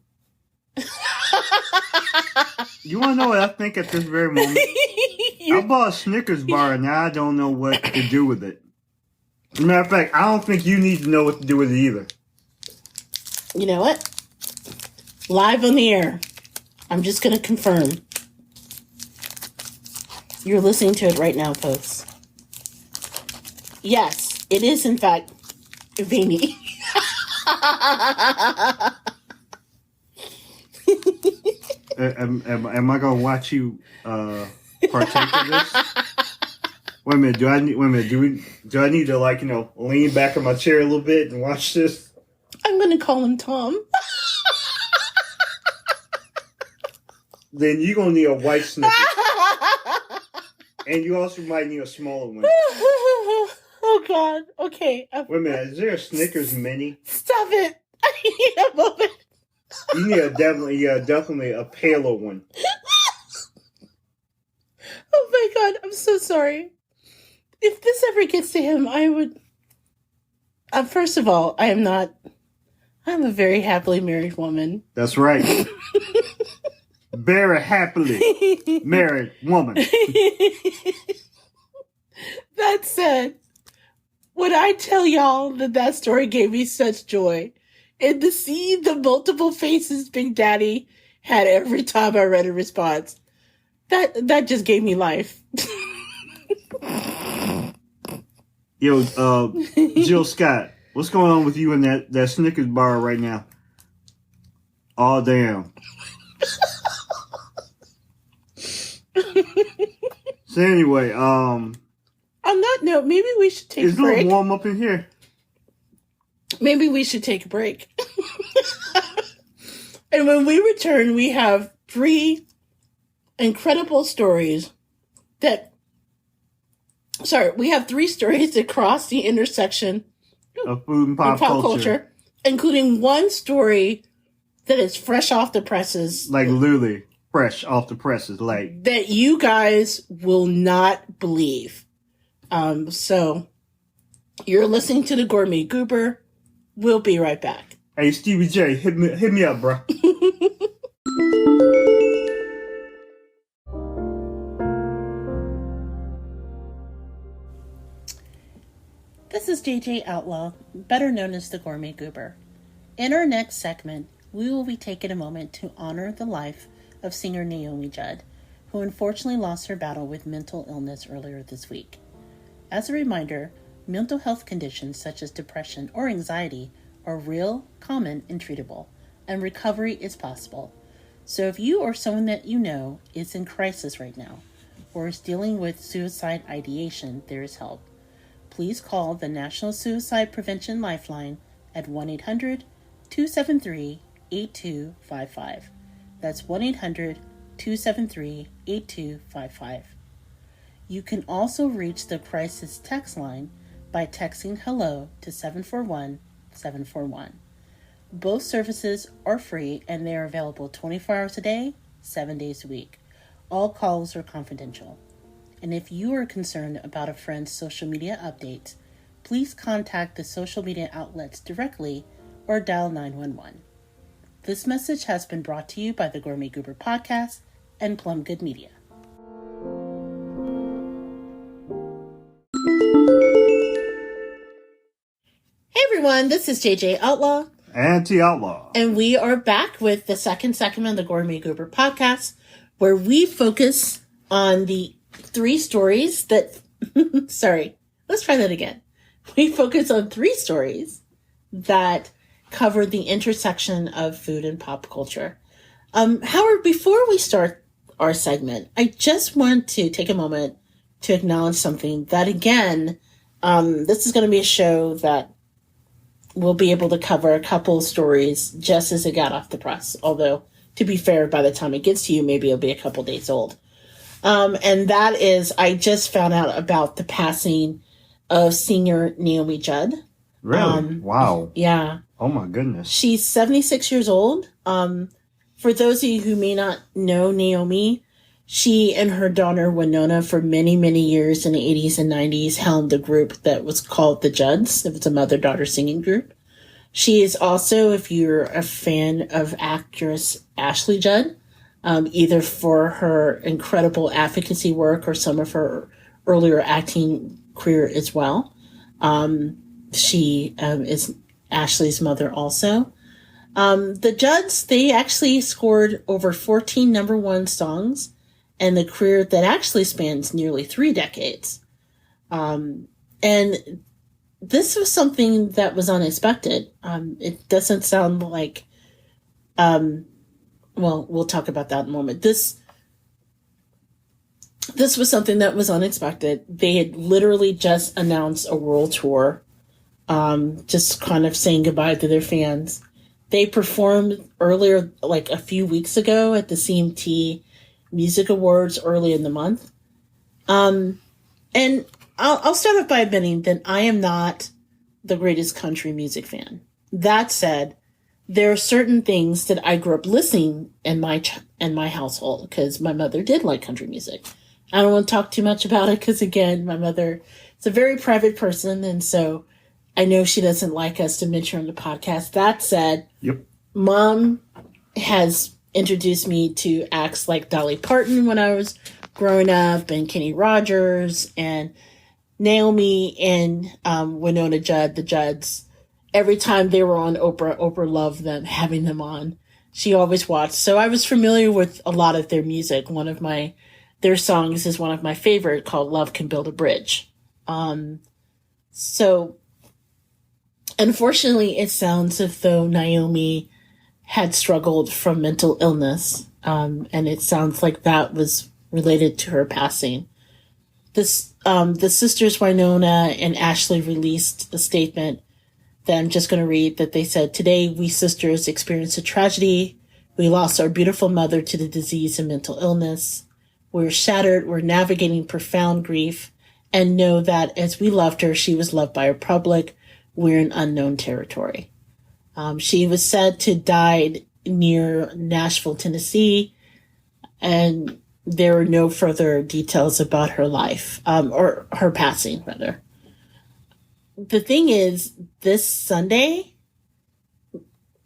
You want to know what I think at this very moment? I bought a Snickers bar, and now I don't know what to do with it. As a matter of fact, I don't think you need to know what to do with it either. You know what? Live on the air. I'm just going to confirm. You're listening to it right now, folks. Yes, it is, in fact, veiny. Am I going to watch you partake of this? Wait a minute. Do I need to lean back in my chair a little bit and watch this? I'm going to call him Tom. Then you're going to need a white Snickers. And you also might need a smaller one. Oh, God. Okay. Wait a minute. Is there a Snickers mini? Stop it. I need a moment. You need definitely a paler one. Oh, my God. I'm so sorry. If this ever gets to him, I would... first of all, I'm a very happily married woman. That's right. Very happily married woman. That said, when I tell y'all that story gave me such joy, and to see the multiple faces Big Daddy had every time I read a response, that just gave me life. Yo, Jill Scott, what's going on with you in that Snickers bar right now? Oh, damn. So anyway, on that note, maybe we should take a break. It's a little warm up in here. Maybe we should take a break. And when we return, we have 3 incredible stories we have 3 stories that cross the intersection of food and pop culture, including one story that is fresh off the presses. Like literally fresh off the presses, like that you guys will not believe. So you're listening to the Gourmet Goober. We'll be right back. Hey, Stevie J, hit me up, bro. This is JJ Outlaw, better known as the Gourmet Goober. In our next segment, we will be taking a moment to honor the life of singer Naomi Judd, who unfortunately lost her battle with mental illness earlier this week. As a reminder, mental health conditions such as depression or anxiety are real, common, and treatable, and recovery is possible. So if you or someone that you know is in crisis right now, or is dealing with suicide ideation, there is help. Please call the National Suicide Prevention Lifeline at 1-800-273-8255. That's 1-800-273-8255. You can also reach the crisis text line by texting HELLO to 741-741. Both services are free and they are available 24 hours a day, 7 days a week. All calls are confidential. And if you are concerned about a friend's social media updates, please contact the social media outlets directly or dial 911. This message has been brought to you by the Gourmet Goober Podcast and Plum Good Media. Hey everyone, this is JJ Outlaw. Auntie Outlaw. And we are back with the second segment of the Gourmet Goober Podcast, where we focus on the 3 stories that... Sorry, let's try that again. We focus on 3 stories that cover the intersection of food and pop culture. Howard, before we start our segment, I just want to take a moment to acknowledge something that, again, this is going to be a show that we'll be able to cover a couple of stories just as it got off the press. Although, to be fair, by the time it gets to you, maybe it'll be a couple days old. And that is, I just found out about the passing of singer Naomi Judd. Really? Wow. Yeah. Oh my goodness. She's 76 years old. For those of you who may not know Naomi, she and her daughter Winona for many, many years in the 80s and 90s helmed a group that was called the Judds. It was a mother-daughter singing group. She is also, if you're a fan of actress Ashley Judd, either for her incredible advocacy work or some of her earlier acting career as well. She is Ashley's mother also. The Judds, they actually scored over 14 number one songs and the career that actually spans nearly 3 decades. And this was something that was unexpected. It doesn't sound like, well, we'll talk about that in a moment. This was something that was unexpected. They had literally just announced a world tour, just kind of saying goodbye to their fans. They performed earlier, like a few weeks ago, at the CMT Music Awards early in the month. And I'll start off by admitting that I am not the greatest country music fan. That said, there are certain things that I grew up listening in my household because my mother did like country music. I don't want to talk too much about it because, again, my mother is a very private person, and so I know she doesn't like us to mention on the podcast. That said, Yep. Mom has introduced me to acts like Dolly Parton when I was growing up, and Kenny Rogers, and Naomi and Winona Judd, the Judds. Every time they were on Oprah loved them, having them on. She always watched. So I was familiar with a lot of their music. One of their songs is one of my favorite, called Love Can Build a Bridge. So unfortunately, it sounds as though Naomi had struggled from mental illness. And it sounds like that was related to her passing. The sisters Winona and Ashley released a statement that I'm just going to read, that they said, "Today, we sisters experienced a tragedy. We lost our beautiful mother to the disease and mental illness. We're shattered. We're navigating profound grief and know that as we loved her, she was loved by her public. We're in unknown territory." She was said to died near Nashville, Tennessee, and there are no further details about her life, or her passing, rather. The thing is, this Sunday,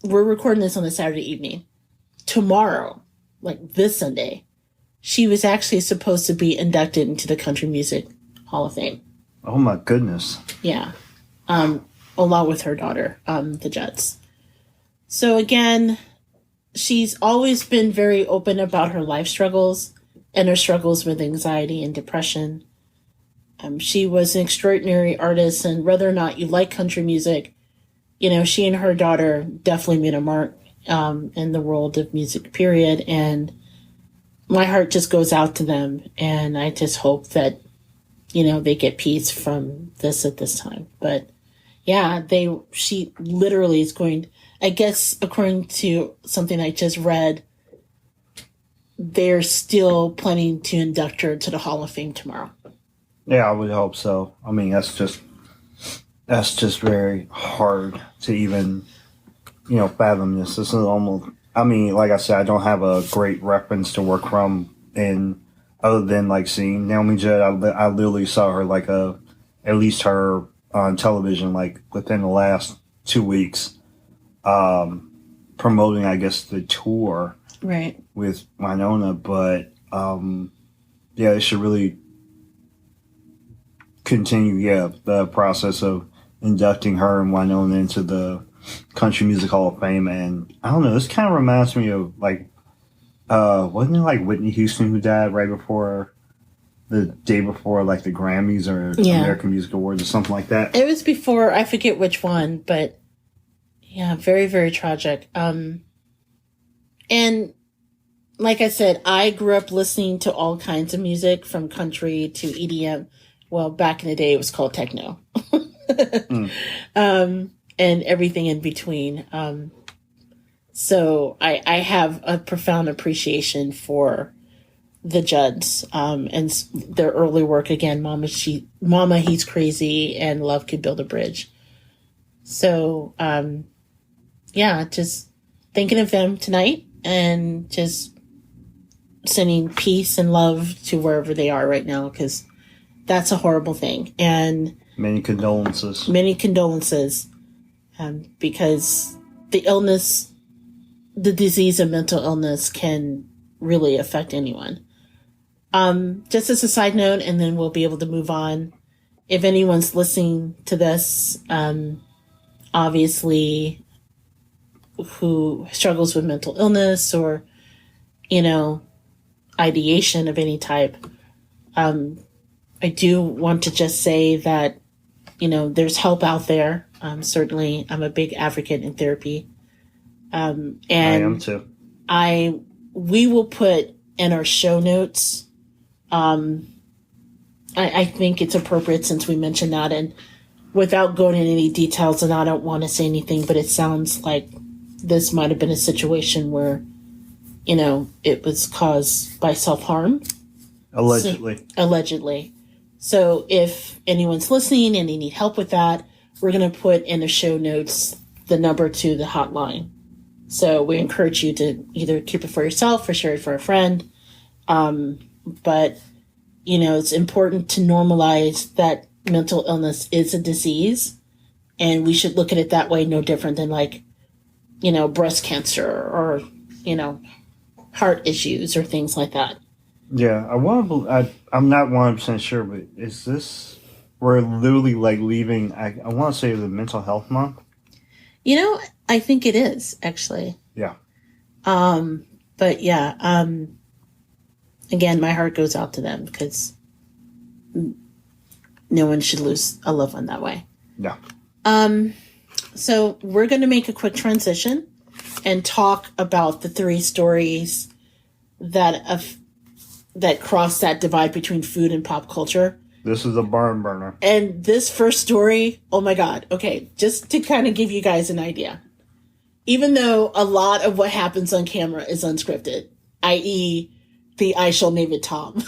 we're recording this on a Saturday evening. Tomorrow, like this Sunday, she was actually supposed to be inducted into the Country Music Hall of Fame. Oh my goodness. Yeah. Along with her daughter, the Judds. So again, she's always been very open about her life struggles and her struggles with anxiety and depression. She was an extraordinary artist, and whether or not you like country music, she and her daughter definitely made a mark in the world of music, period. And my heart just goes out to them, and I just hope that, they get peace from this at this time. But yeah, she literally is going, I guess, according to something I just read, they're still planning to induct her to the Hall of Fame tomorrow. Yeah, I would hope so. I mean, that's just very hard to even, fathom this. This is almost, I mean, like I said, I don't have a great reference to work from, and other than like seeing Naomi Judd, I literally saw her at least her on television, like within the last 2 weeks, promoting, I guess, the tour right with Winona. But yeah, they should really continue, the process of inducting her and Winona into the Country Music Hall of Fame. And I don't know, this kind of reminds me of wasn't it like Whitney Houston who died right before the day before, like the Grammys or American Music Awards or something like that? It was before, I forget which one, but yeah, very, very tragic. And like I said, I grew up listening to all kinds of music, from country to EDM. Well, back in the day, it was called techno. and everything in between. So I have a profound appreciation for the Judds and their early work. Again, Mama, He's Crazy, and Love Could Build a Bridge. So, yeah, just thinking of them tonight and just sending peace and love to wherever they are right now, because that's a horrible thing. And many condolences. Because the disease of mental illness can really affect anyone. Just as a side note, and then we'll be able to move on. If anyone's listening to this, obviously, who struggles with mental illness or, ideation of any type, I do want to just say that, there's help out there. Certainly, I'm a big advocate in therapy. And I am too. We will put in our show notes. I think it's appropriate since we mentioned that, and without going into any details, and I don't want to say anything, but it sounds like this might have been a situation where, it was caused by self-harm. Allegedly. So if anyone's listening and they need help with that, we're going to put in the show notes the number to the hotline. So we encourage you to either keep it for yourself or share it for a friend. But, it's important to normalize that mental illness is a disease, and we should look at it that way, no different than breast cancer or, heart issues or things like that. Yeah, I'm not 100% sure, but is this, we're literally leaving, I want to say the mental health month? I think it is, actually. Yeah. But yeah, again, my heart goes out to them because no one should lose a loved one that way. Yeah. So we're going to make a quick transition and talk about the 3 stories that cross that divide between food and pop culture. This is a barn burner. And this first story, oh my God. Okay, just to kind of give you guys an idea. Even though a lot of what happens on camera is unscripted, i.e. the I shall name it Tom.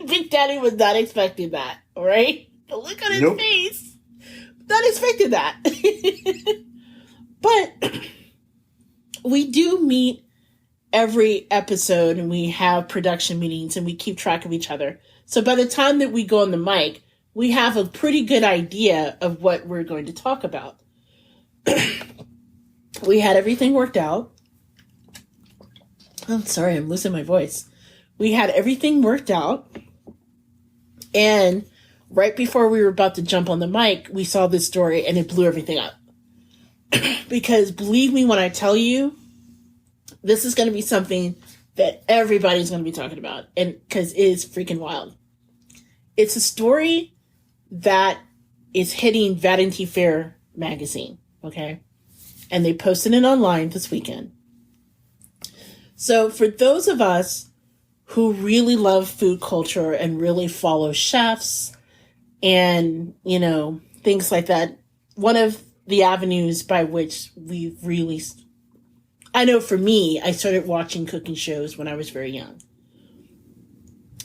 Big Daddy was not expecting that, all right? The look on his face. Not expecting that. But we do meet every episode, and we have production meetings, and we keep track of each other. So by the time that we go on the mic, we have a pretty good idea of what we're going to talk about. We had everything worked out. I'm sorry, I'm losing my voice. We had everything worked out. And right before we were about to jump on the mic, we saw this story and it blew everything up. Because believe me when I tell you, this is going to be something that everybody's going to be talking about. And because it is freaking wild. It's a story that is hitting Vanity Fair magazine. Okay. And they posted it online this weekend. So for those of us who really love food culture and really follow chefs and, things like that, one of the avenues by which we really, I know for me, I started watching cooking shows when I was very young.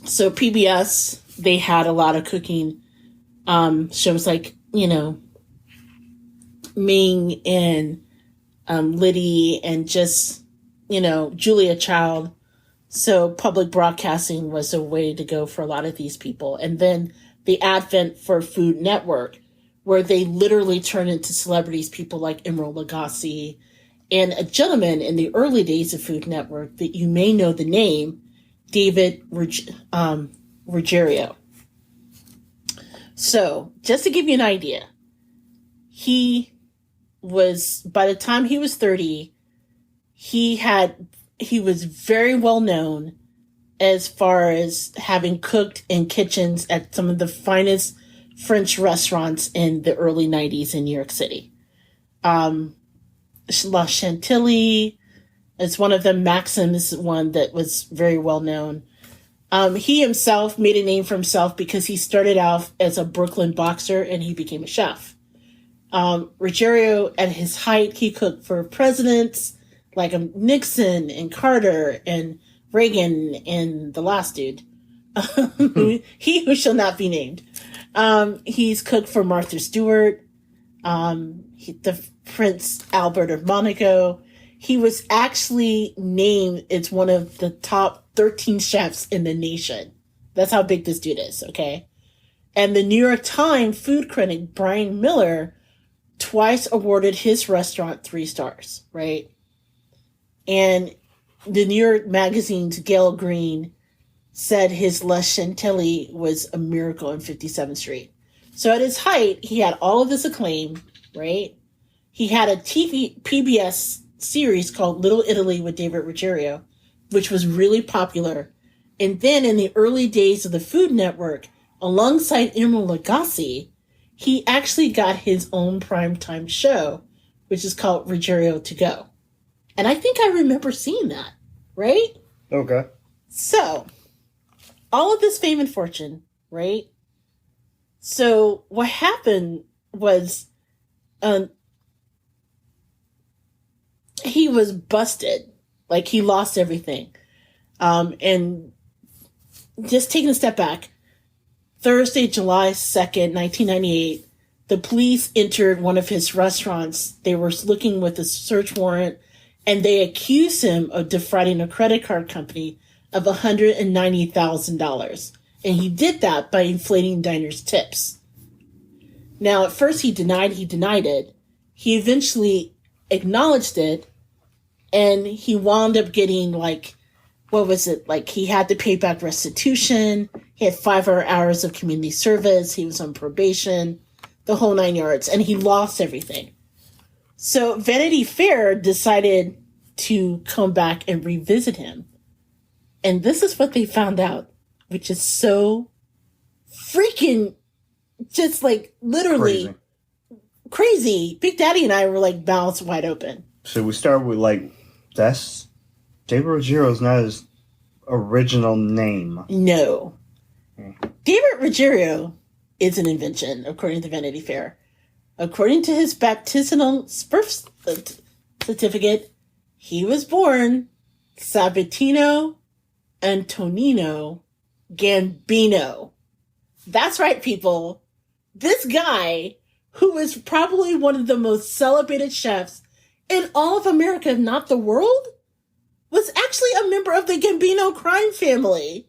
So PBS, they had a lot of cooking shows like, Ming and Liddy and just, Julia Child. So public broadcasting was a way to go for a lot of these people. And then the advent for Food Network, where they literally turned into celebrities, people like Emeril Lagasse, and a gentleman in the early days of Food Network that you may know the name, David Ruggiero. So just to give you an idea, he was, by the time he was 30, he was very well known as far as having cooked in kitchens at some of the finest French restaurants in the early 90s in New York City. La Chantilly is one of them. Maxim is one that was very well known. He himself made a name for himself because he started out as a Brooklyn boxer and he became a chef. Ruggiero, at his height, he cooked for presidents like Nixon and Carter and Reagan and the last dude. He who shall not be named. He's cooked for Martha Stewart, the Prince Albert of Monaco. He was actually named as one of the top 13 chefs in the nation. That's how big this dude is, okay? And the New York Times food critic Brian Miller twice awarded his restaurant 3 stars, right? And the New York Magazine's Gail Green said his Le Chantilly was a miracle in 57th Street. So at his height, he had all of this acclaim, right? He had a PBS series called Little Italy with David Ruggiero, which was really popular. And then in the early days of the Food Network, alongside Emeril Lagasse, he actually got his own primetime show, which is called Ruggiero To Go. And I think I remember seeing that, right? Okay. So, all of this fame and fortune, right? So, what happened was he was busted. Like, he lost everything. And just taking a step back, Thursday, July 2nd, 1998, the police entered one of his restaurants. They were looking with a search warrant, and they accused him of defrauding a credit card company of $190,000. And he did that by inflating diners' tips. Now, at first he denied it. He eventually acknowledged it, and he wound up getting, like, what was it? Like, he had to pay back restitution. He had 5 hours of community service. He was on probation, the whole 9 yards, and he lost everything. So Vanity Fair decided to come back and revisit him. And this is what they found out, which is so freaking just like literally crazy. Big Daddy and I were like mouths wide open. So we start with like, that's David Ruggiero is not his original name. No. David Ruggiero is an invention, according to Vanity Fair. According to his baptismal birth certificate, he was born Sabatino Antonino Gambino. That's right, people. This guy, who is probably one of the most celebrated chefs in all of America, if not the world, was actually a member of the Gambino crime family.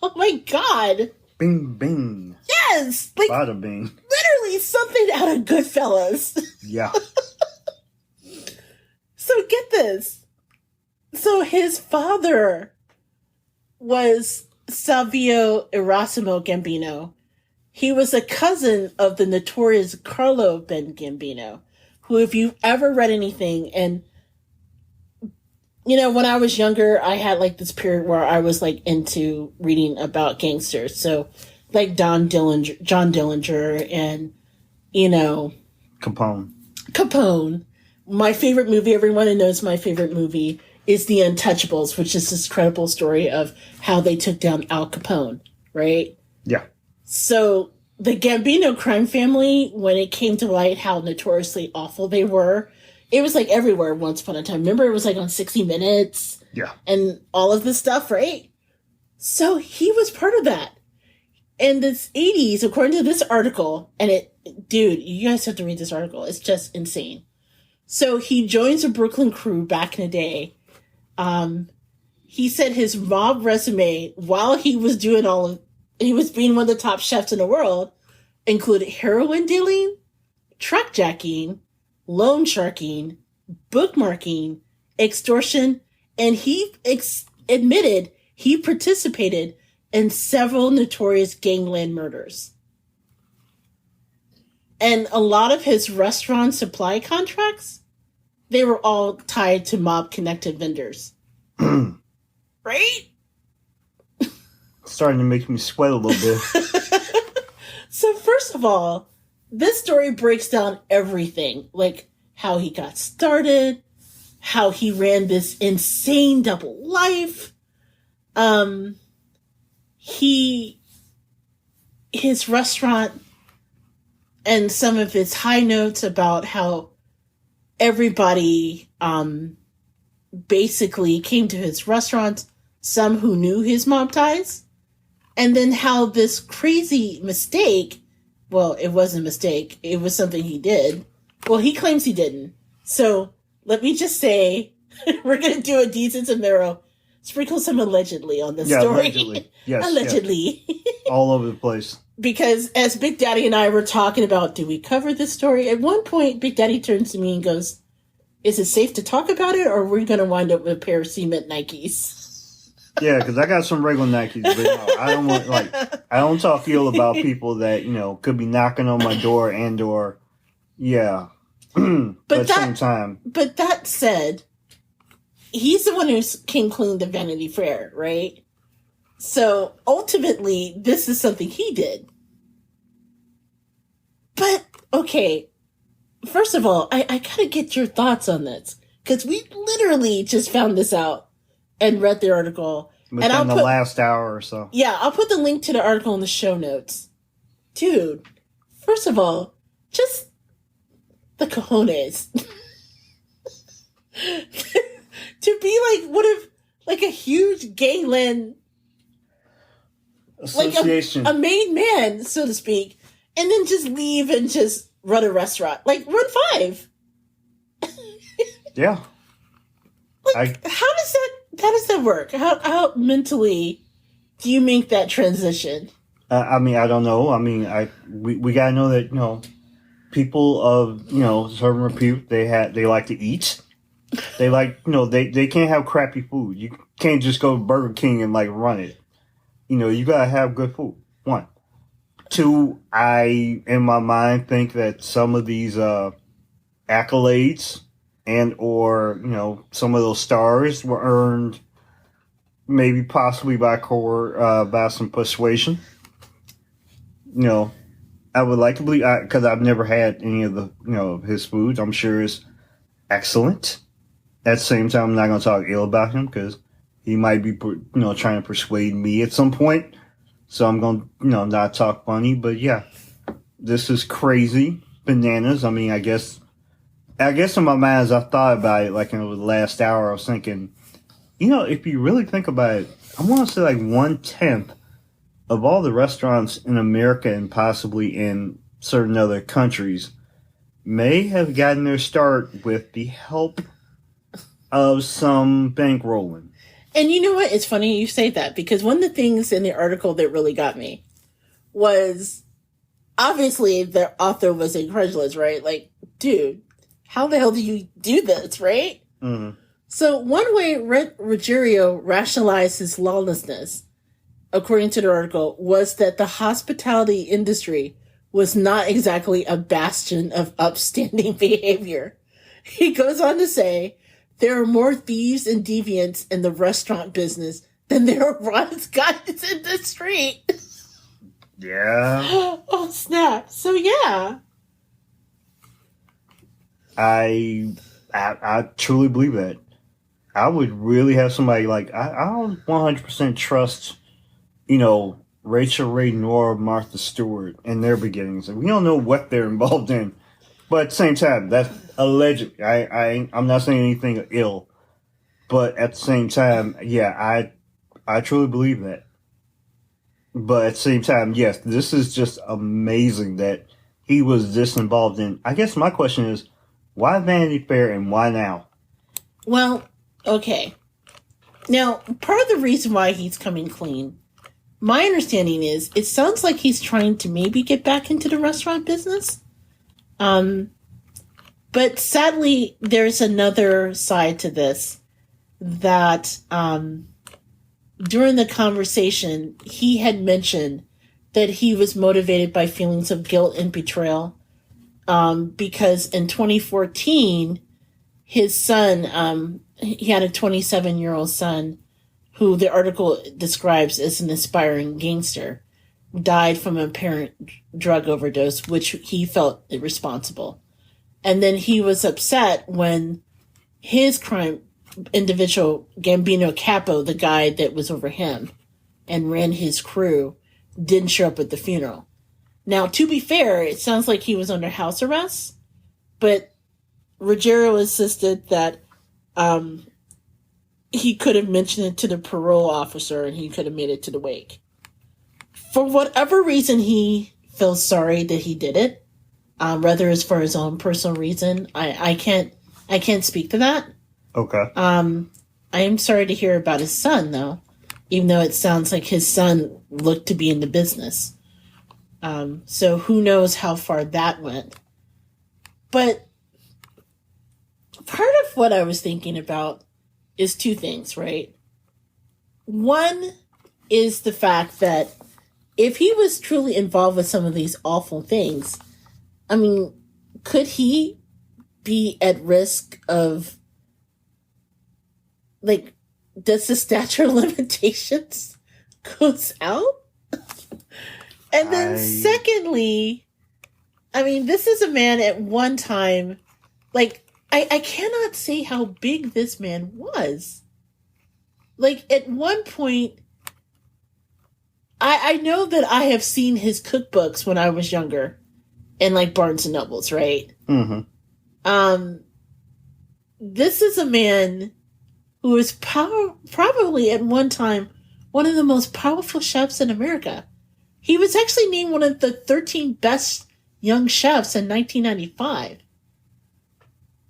Oh my God. Bing, bing. Yes! Like, Bada bing. literally something out of Goodfellas. Yeah. So get this. So his father was Salvio Erasimo Gambino. He was a cousin of the notorious Carlo Ben Gambino, who, if you've ever read anything, and you know, when I was younger, I had like this period where I was like into reading about gangsters. So like John Dillinger and, you know, Capone. My favorite movie, everyone who knows my favorite movie, is The Untouchables, which is this incredible story of how they took down Al Capone, right? Yeah. So the Gambino crime family, when it came to light how notoriously awful they were, it was like everywhere once upon a time. Remember, it was like on 60 Minutes? Yeah. And all of this stuff, right? So he was part of that. In this 80s, according to this article, and dude, you guys have to read this article. It's just insane. So he joins a Brooklyn crew back in the day. He said his mob resume, while he was doing he was being one of the top chefs in the world, included heroin dealing, truck jacking, loan sharking, bookmarking, extortion, and he admitted he participated in several notorious gangland murders. And a lot of his restaurant supply contracts, they were all tied to mob-connected vendors. Right? Starting to make me sweat a little bit. So first of all, this story breaks down everything. Like how he got started, how he ran this insane double life. His restaurant and some of his high notes about how everybody basically came to his restaurant, some who knew his mob ties, and then how this crazy mistake, well, it wasn't a mistake, it was something he did. Well, he claims he didn't. So let me just say, we're going to do a decent Samaro, sprinkle some allegedly on the story. Allegedly. Yes, allegedly. Yes. All over the place. Because as Big Daddy and I were talking about, do we cover this story? At one point, Big Daddy turns to me and goes, is it safe to talk about it, or are we going to wind up with a pair of cement Nikes? Yeah, because I got some regular Nikes, but no, I don't talk ill about people that, could be knocking on my door or, yeah. But at the same time. But that said, he's the one who came clean to Vanity Fair, right? So ultimately, this is something he did. But, okay, first of all, I gotta get your thoughts on this. Because we literally just found this out and read the article. Within the last hour or so. Yeah, I'll put the link to the article in the show notes. Dude, first of all, just the cojones. To be like one of, like a huge gangland association. Like a made man, so to speak, and then just leave and just run a restaurant. Like, run 5. Yeah. Like, how does that work? How mentally do you make that transition? I don't know. We gotta know that, people of, certain repute, they like to eat. They like, they can't have crappy food. You can't just go to Burger King and, run it. You gotta have good food. 1. 2, I, in my mind, think that some of these accolades and or, some of those stars were earned maybe possibly by some persuasion. I would like to believe, because I've never had any of the, his foods. I'm sure it's excellent. At the same time, I'm not going to talk ill about him because he might be, trying to persuade me at some point. So I'm going to, not talk funny. But yeah, this is crazy. Bananas. I guess in my mind, as I thought about it, in the last hour, I was thinking, if you really think about it, I want to say 1/10 of all the restaurants in America and possibly in certain other countries may have gotten their start with the help of some bankrolling. And you know what? It's funny you say that, because one of the things in the article that really got me was, obviously the author was incredulous, right? Like, dude, how the hell do you do this, right? Mm-hmm. So one way Ruggiero rationalized his lawlessness, according to the article, was that the hospitality industry was not exactly a bastion of upstanding behavior. He goes on to say, there are more thieves and deviants in the restaurant business than there are honest guys in the street. Yeah. Oh, snap. So, yeah. I truly believe that. I would really have somebody I don't 100% trust, Rachel Ray nor Martha Stewart in their beginnings. We don't know what they're involved in. But at the same time, that's allegedly. I'm not saying anything ill. But at the same time, yeah, I truly believe that. But at the same time, yes, this is just amazing that he was this involved in. I guess my question is, why Vanity Fair and why now? Well, okay. Now, part of the reason why he's coming clean, my understanding is, it sounds like he's trying to maybe get back into the restaurant business. But sadly, there's another side to this that, during the conversation, he had mentioned that he was motivated by feelings of guilt and betrayal. Because in 2014, his son, he had a 27-year-old son who the article describes as an aspiring gangster, died from an apparent drug overdose, which he felt irresponsible. And then he was upset when his crime individual, Gambino Capo, the guy that was over him and ran his crew, didn't show up at the funeral. Now, to be fair, it sounds like he was under house arrest, but Ruggiero insisted that he could have mentioned it to the parole officer and he could have made it to the wake. For whatever reason, he feels sorry that he did it, whether it's for his own personal reason. I can't speak to that. Okay. I am sorry to hear about his son, though, even though it sounds like his son looked to be in the business. So who knows how far that went. But part of what I was thinking about is two things, right? One is the fact that if he was truly involved with some of these awful things, I mean, could he be at risk of, like, does the statute of limitations goes out? And then secondly, I mean, this is a man at one time, like, I cannot say how big this man was. Like, at one point, I know that I have seen his cookbooks when I was younger in, like, Barnes and Nobles, right? Mm-hmm. This is a man who was probably at one time one of the most powerful chefs in America. He was actually named one of the 13 best young chefs in 1995.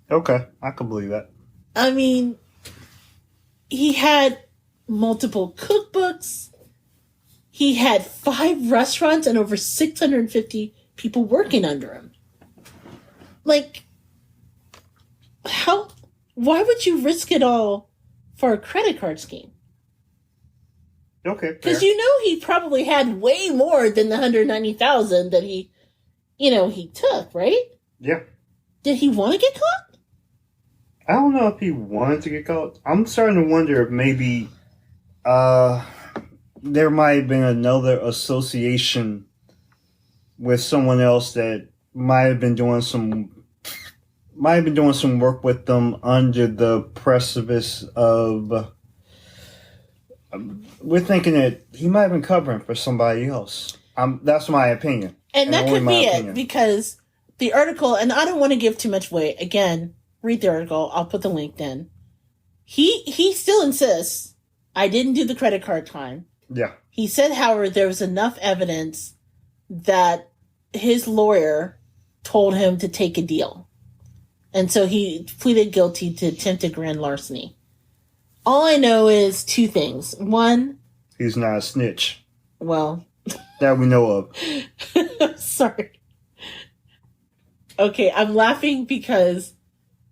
Okay, I can believe that. I mean, he had multiple cookbooks. He had 5 restaurants and over 650 people working under him. Like, why would you risk it all for a credit card scheme? Okay. Because you know he probably had way more than the $190,000 that he took, right? Yeah. Did he want to get caught? I don't know if he wanted to get caught. I'm starting to wonder if maybe there might have been another association with someone else that might have been doing some work with them under the precipice of. We're thinking that he might have been covering for somebody else. That's my opinion. And that could be it, because the article, and I don't want to give too much weight. Again, read the article. I'll put the link in. He still insists, I didn't do the credit card time. Yeah. He said, however, there was enough evidence that his lawyer told him to take a deal. And so he pleaded guilty to attempted grand larceny. All I know is 2 things. One, he's not a snitch. Well, that we know of. Sorry. Okay, I'm laughing because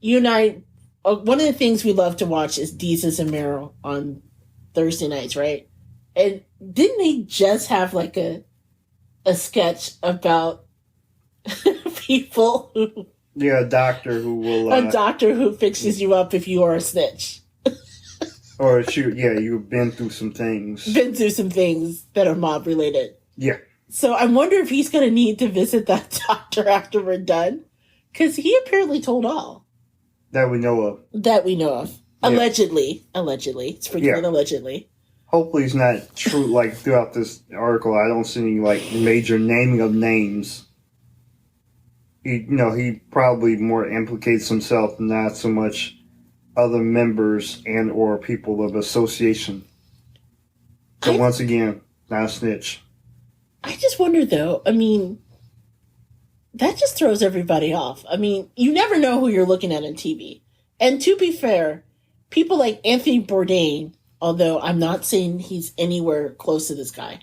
you and I, one of the things we love to watch is Deezus and Meryl on Thursday nights, right? And didn't they just have like a sketch about people who... Yeah, a doctor who will... a doctor who fixes you up if you are a snitch. Or shoot, yeah, you've been through some things. Been through some things that are mob related. Yeah. So I wonder if he's going to need to visit that doctor after we're done. Because he apparently told all. That we know of. That we know of. Yeah. Allegedly. Sprinkling allegedly. Hopefully it's not true, like, throughout this article, I don't see any, like, major naming of names. He probably more implicates himself, not so much other members and or people of association. But once again, not a snitch. I just wonder, though, I mean, that just throws everybody off. I mean, you never know who you're looking at on TV. And to be fair, people like Anthony Bourdain, although I'm not saying he's anywhere close to this guy,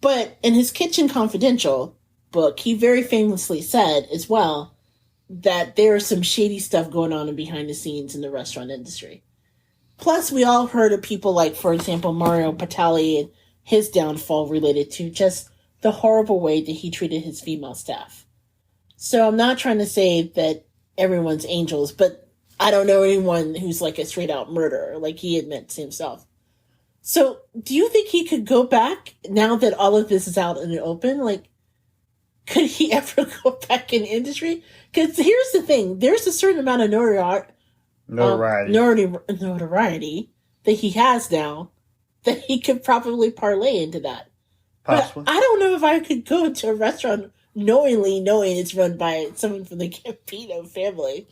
but in his Kitchen Confidential book, he very famously said as well that there's some shady stuff going on behind the scenes in the restaurant industry. Plus, we all heard of people like, for example, Mario Batali and his downfall related to just the horrible way that he treated his female staff. So I'm not trying to say that everyone's angels, but I don't know anyone who's like a straight out murderer, like he admits himself. So do you think he could go back now that all of this is out in the open? Like, could he ever go back in the industry? Because here's the thing. There's a certain amount of notoriety that he has now that he could probably parlay into that. Possibly. But I don't know if I could go to a restaurant knowing it's run by someone from the Campino family.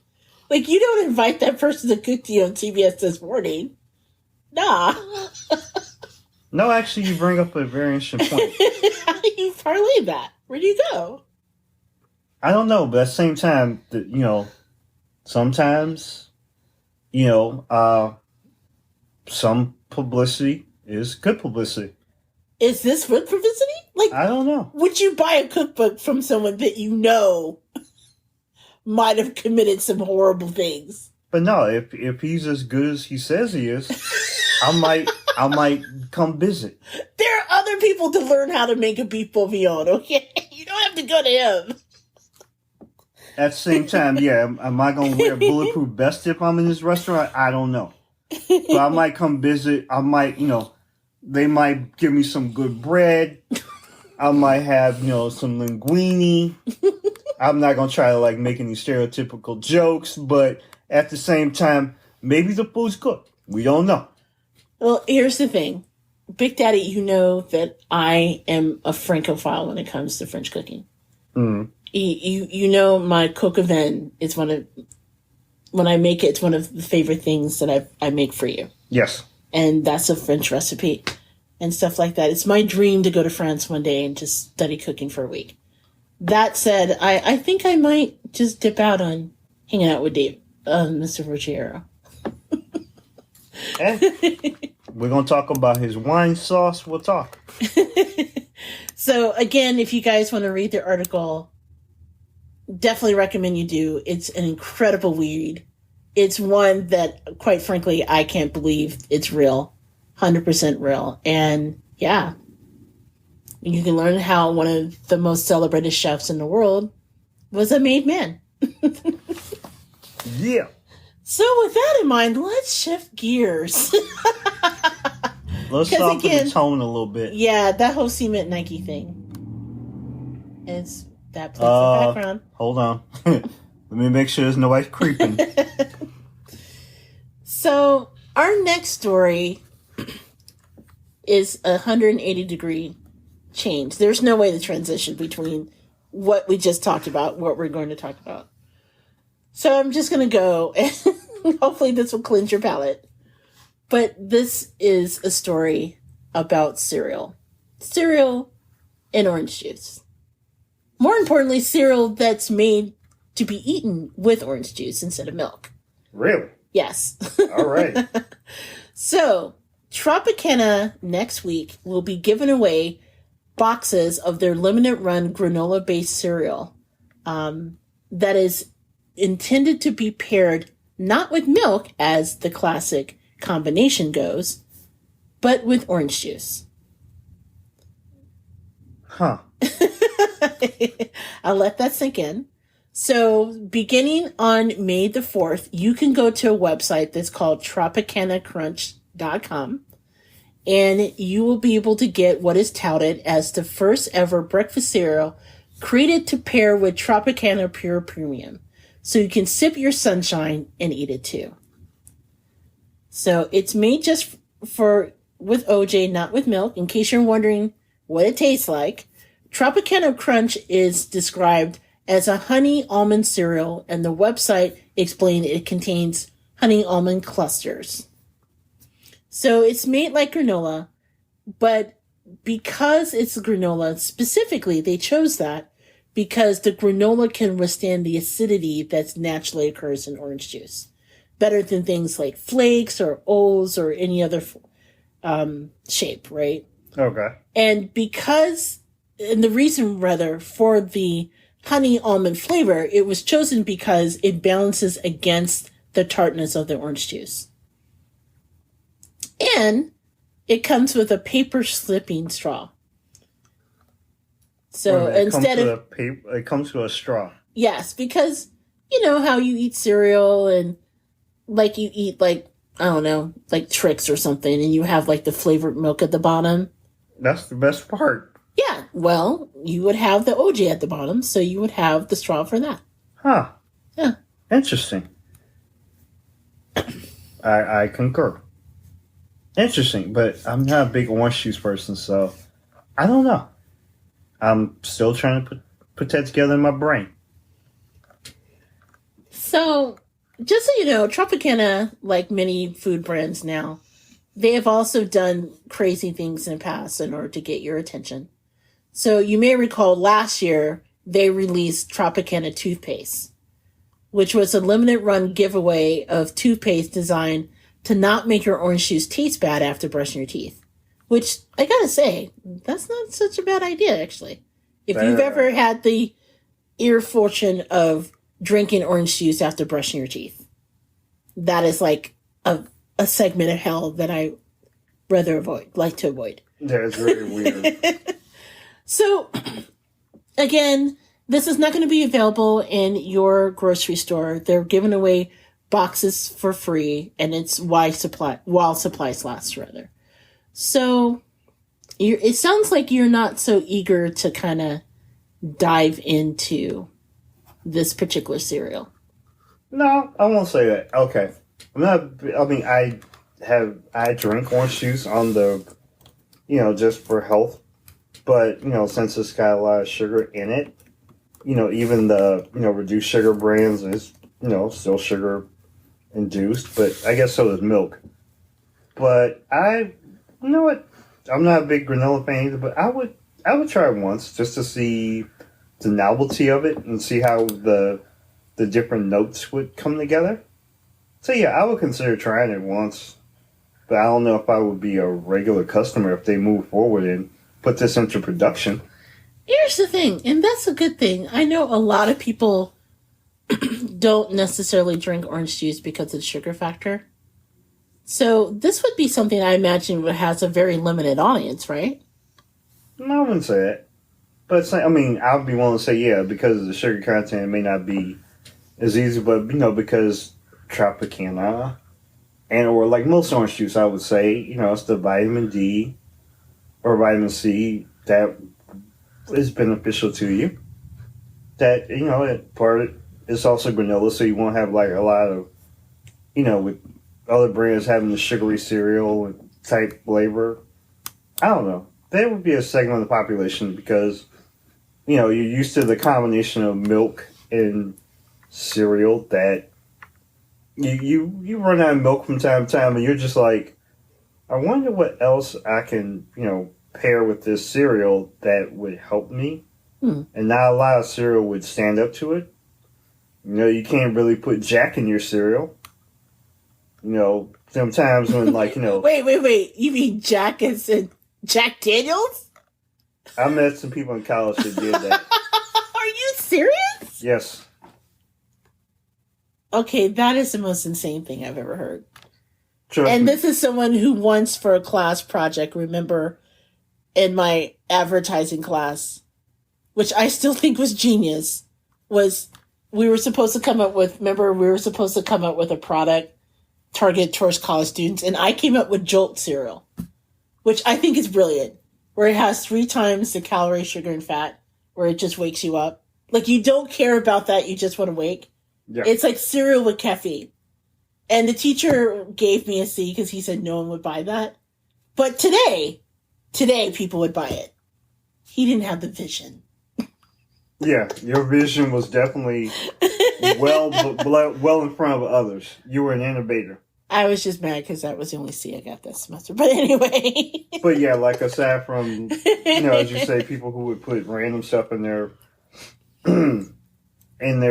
Like, you don't invite that person to cook to you on TBS This Morning. Nah. No, actually, you bring up a very interesting point. How do you parlay that? Where do you go? I don't know, but at the same time, sometimes, some publicity is good publicity. Is this good publicity? Like, I don't know. Would you buy a cookbook from someone that you know might have committed some horrible things? But no, if he's as good as he says he is, I might come visit. There are other people to learn how to make a beef bourguignon, okay? You don't have to go to him. At the same time, yeah, am I going to wear a bulletproof vest if I'm in this restaurant? I don't know. But I might come visit. I might, they might give me some good bread. I might have, some linguine. I'm not going to try to, make any stereotypical jokes. But at the same time, maybe the food's good. We don't know. Well, here's the thing. Big Daddy, you know that I am a Francophile when it comes to French cooking. Mm. You know my coq au vin is when I make it, it's one of the favorite things that I make for you. Yes. And that's a French recipe and stuff like that. It's my dream to go to France one day and just study cooking for a week. That said, I think I might just dip out on hanging out with Mr. Ruggiero. We're going to talk about his wine sauce. We'll talk. So, again, if you guys want to read the article, definitely recommend you do. It's an incredible read. It's one that, quite frankly, I can't believe it's real. 100% real. And, yeah, you can learn how one of the most celebrated chefs in the world was a made man. Yeah. So with that in mind, let's shift gears. Let's soften the tone a little bit. Yeah, that whole Cement Nike thing. It's that plays the background. Hold on. Let me make sure there's nobody creeping. So our next story is a 180-degree change. There's no way to transition between what we just talked about, what we're going to talk about. So I'm just going to go, and hopefully this will cleanse your palate. But this is a story about cereal. Cereal and orange juice. More importantly, cereal that's made to be eaten with orange juice instead of milk. Really? Yes. All right. So, Tropicana next week will be giving away boxes of their limited run granola-based cereal that is intended to be paired not with milk, as the classic combination goes, but with orange juice. Huh. I'll let that sink in. So, beginning on May the 4th, you can go to a website that's called TropicanaCrunch.com, and you will be able to get what is touted as the first ever breakfast cereal created to pair with Tropicana Pure Premium. So you can sip your sunshine and eat it too. So it's made just with OJ, not with milk. In case you're wondering what it tastes like, Tropicana Crunch is described as a honey almond cereal, and the website explained it contains honey almond clusters. So it's made like granola, but because it's granola, specifically, they chose that because the granola can withstand the acidity that naturally occurs in orange juice. Better than things like flakes or O's or any other shape, right? Okay. And the reason for the honey almond flavor, it was chosen because it balances against the tartness of the orange juice. And it comes with a paper slipping straw. So instead of it comes with a straw. Yes, because you know how you eat cereal and like you eat like Trix or something, and you have like the flavored milk at the bottom. That's the best part. Yeah, well, you would have the OJ at the bottom, so you would have the straw for that. Huh. Yeah. Interesting. I concur. Interesting, but I'm not a big orange juice person, so I don't know. I'm still trying to put that together in my brain. So, just so you know, Tropicana, like many food brands now, they have also done crazy things in the past in order to get your attention. So, you may recall last year they released Tropicana toothpaste, which was a limited run giveaway of toothpaste designed to not make your orange juice taste bad after brushing your teeth. Which, I gotta say, that's not such a bad idea, actually. If you've ever had the ear fortune of drinking orange juice after brushing your teeth, that is like a segment of hell that I like to avoid. That's very weird. So, again, this is not going to be available in your grocery store. They're giving away boxes for free, and it's while supplies last, rather. So, it sounds like you're not so eager to kind of dive into this particular cereal. No, I won't say that. Okay. I drink orange juice on the, just for health. But, since it's got a lot of sugar in it, even the, reduced sugar brands is, still sugar induced. But I guess so is milk. But you know what? I'm not a big granola fan either, but I would try it once just to see the novelty of it and see how the different notes would come together. So yeah, I would consider trying it once, but I don't know if I would be a regular customer if they move forward and put this into production. Here's the thing, and that's a good thing. I know a lot of people don't necessarily drink orange juice because of the sugar factor. So this would be something I imagine has a very limited audience, right? No, I wouldn't say that. But I would be willing to say yeah, because of the sugar content, it may not be as easy, but because Tropicana or like most orange juice, I would say, it's the vitamin D or vitamin C that is beneficial to you. That, it's also granola, so you won't have like a lot of, with other brands having the sugary cereal type flavor. I don't know. There would be a segment of the population because, you're used to the combination of milk and cereal that you run out of milk from time to time and you're just like, I wonder what else I can, pair with this cereal that would help me. And not a lot of cereal would stand up to it. You can't really put Jack in your cereal. Sometimes when Wait. You mean Jack is in Jack Daniels? I met some people in college that did that. Are you serious? Yes. Okay, that is the most insane thing I've ever heard. Trust me. This is someone who once for a class project, remember in my advertising class, which I still think was genius, we were supposed to come up with a product targeted towards college students, and I came up with Jolt cereal, which I think is brilliant, where it has 3 times the calorie, sugar, and fat, where it just wakes you up. Like, you don't care about that, you just want to wake. Yeah. It's like cereal with caffeine. And the teacher gave me a C because he said no one would buy that. But today people would buy it. He didn't have the vision. Yeah, your vision was definitely well in front of others. You were an innovator. I was just mad because that was the only C I got that semester. But anyway. But yeah, like aside from, as you say, people who would put random stuff in their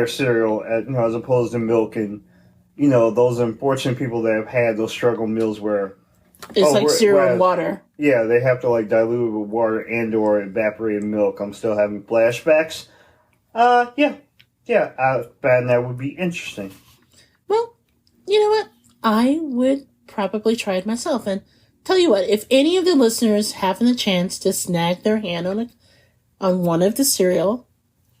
cereal, as opposed to milk, and those unfortunate people that have had those struggle meals where it's like cereal and water. Yeah, they have to like dilute it with water and or evaporated milk. I'm still having flashbacks. Yeah, I find that would be interesting. Well, you know what? I would probably try it myself. And tell you what, if any of the listeners having the chance to snag their hand on one of the cereal,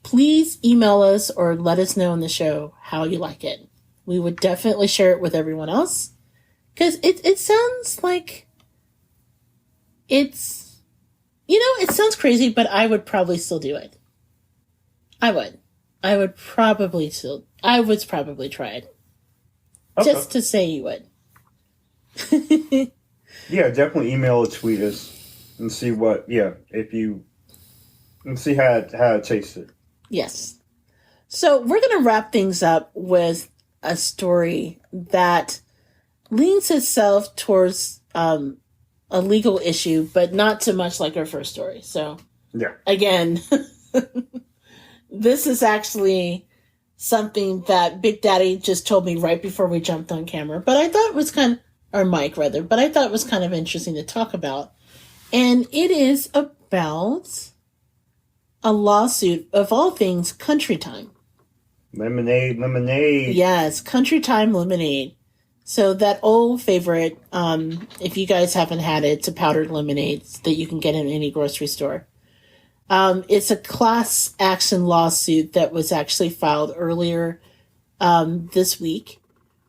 please email us or let us know on the show how you like it. We would definitely share it with everyone else. Because it sounds like it sounds crazy, but I would probably still do it. I would probably try it. Okay. Just to say you would. Yeah, definitely email or tweet us. and see what, and see how it tasted. Yes. So we're going to wrap things up with a story that leans itself towards a legal issue, but not so much like our first story. So, yeah. Again, this is actually something that Big Daddy just told me right before we jumped on camera, but I thought it was or Mike rather, but I thought it was kind of interesting to talk about. And it is about a lawsuit of all things Country Time. Lemonade. Yes, Country Time lemonade. So that old favorite, if you guys haven't had it, it's a powdered lemonade that you can get in any grocery store. It's a class action lawsuit that was actually filed earlier this week,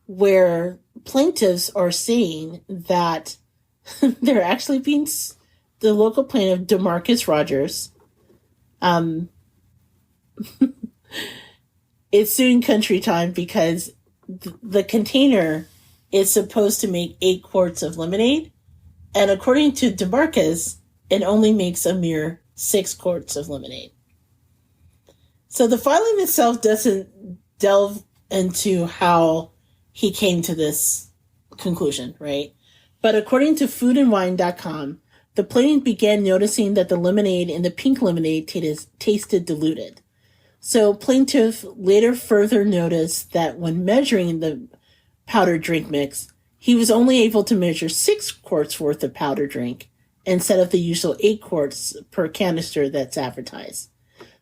where plaintiffs are saying that they're actually being, the local plaintiff, DeMarcus Rogers, is suing Country Time because the container is supposed to make 8 quarts of lemonade, and according to DeMarcus, it only makes a mere 6 quarts of lemonade. So the filing itself doesn't delve into how he came to this conclusion, right? But according to foodandwine.com, the plaintiff began noticing that the lemonade in the pink lemonade tasted diluted. So plaintiff later further noticed that when measuring the powdered drink mix, he was only able to measure 6 quarts worth of powdered drink instead of the usual 8 quarts per canister that's advertised.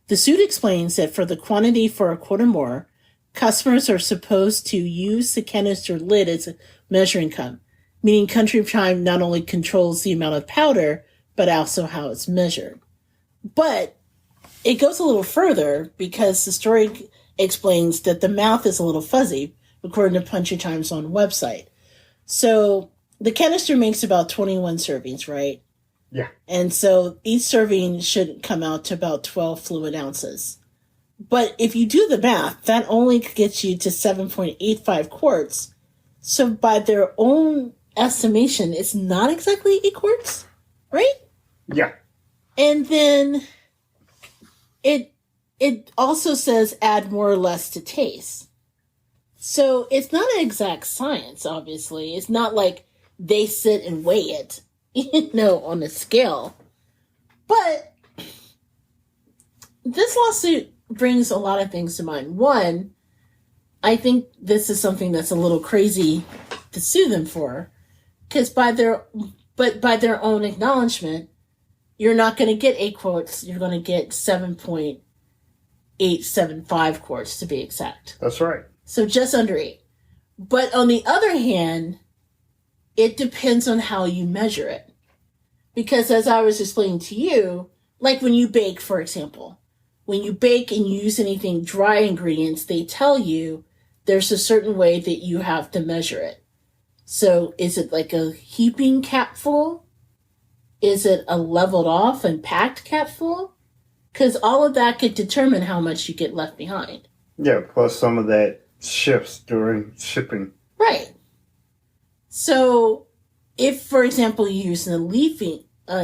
The suit explains that for the quantity for a quart or more, customers are supposed to use the canister lid as a measuring cup, meaning Country Time not only controls the amount of powder, but also how it's measured. But it goes a little further because the story explains that the mouth is a little fuzzy, according to Country Time's own website. So the canister makes about 21 servings, right? Yeah. And so each serving should come out to about 12 fluid ounces. But if you do the math, that only gets you to 7.85 quarts. So by their own estimation, it's not exactly 8 quarts, right? Yeah. And then it also says add more or less to taste. So it's not an exact science, obviously. It's not like they sit and weigh it, on a scale. But this lawsuit brings a lot of things to mind. One, I think this is something that's a little crazy to sue them for, because by their own acknowledgement, you're not going to get 8 quarts. You're going to get 7.875 quarts to be exact. That's right. So just under 8. But on the other hand, it depends on how you measure it. Because as I was explaining to you, like when you bake, for example, when you bake and you use anything dry ingredients, they tell you there's a certain way that you have to measure it. So is it like a heaping capful? Is it a leveled off and packed capful? Because all of that could determine how much you get left behind. Yeah, plus some of that shifts during shipping. Right. So if, for example, you use a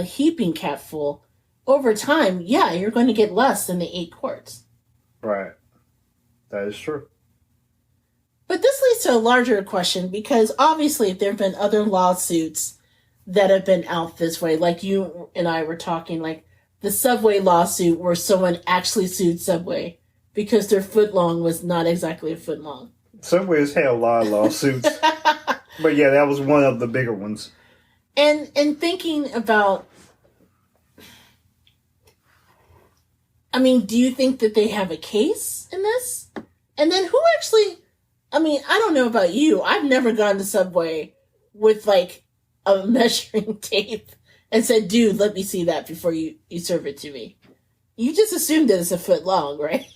heaping capful, over time, yeah, you're going to get less than the 8 quarts. Right. That is true. But this leads to a larger question, because obviously there have been other lawsuits that have been out this way. Like you and I were talking, like the Subway lawsuit where someone actually sued Subway because their footlong was not exactly a foot long. Subway has had a lot of lawsuits. But yeah, that was one of the bigger ones. And thinking about, I mean, do you think that they have a case in this? And then who actually, I mean, I don't know about you. I've never gone to Subway with like a measuring tape and said, dude, let me see that before you serve it to me. You just assumed that it's a foot long, right?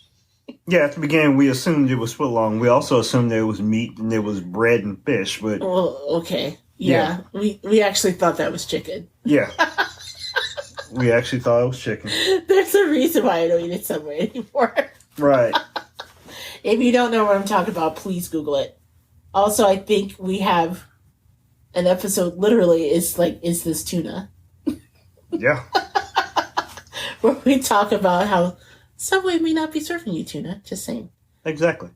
Yeah, at the beginning we assumed it was foot long. We also assumed there was meat and there was bread and fish, but... Well, okay. Yeah. We actually thought that was chicken. Yeah. We actually thought it was chicken. There's a reason why I don't eat at Subway anymore. Right. If you don't know what I'm talking about, please Google it. Also, I think we have an episode literally is like, is this tuna? Yeah, where we talk about how Subway may not be serving you tuna. Just saying. exactly.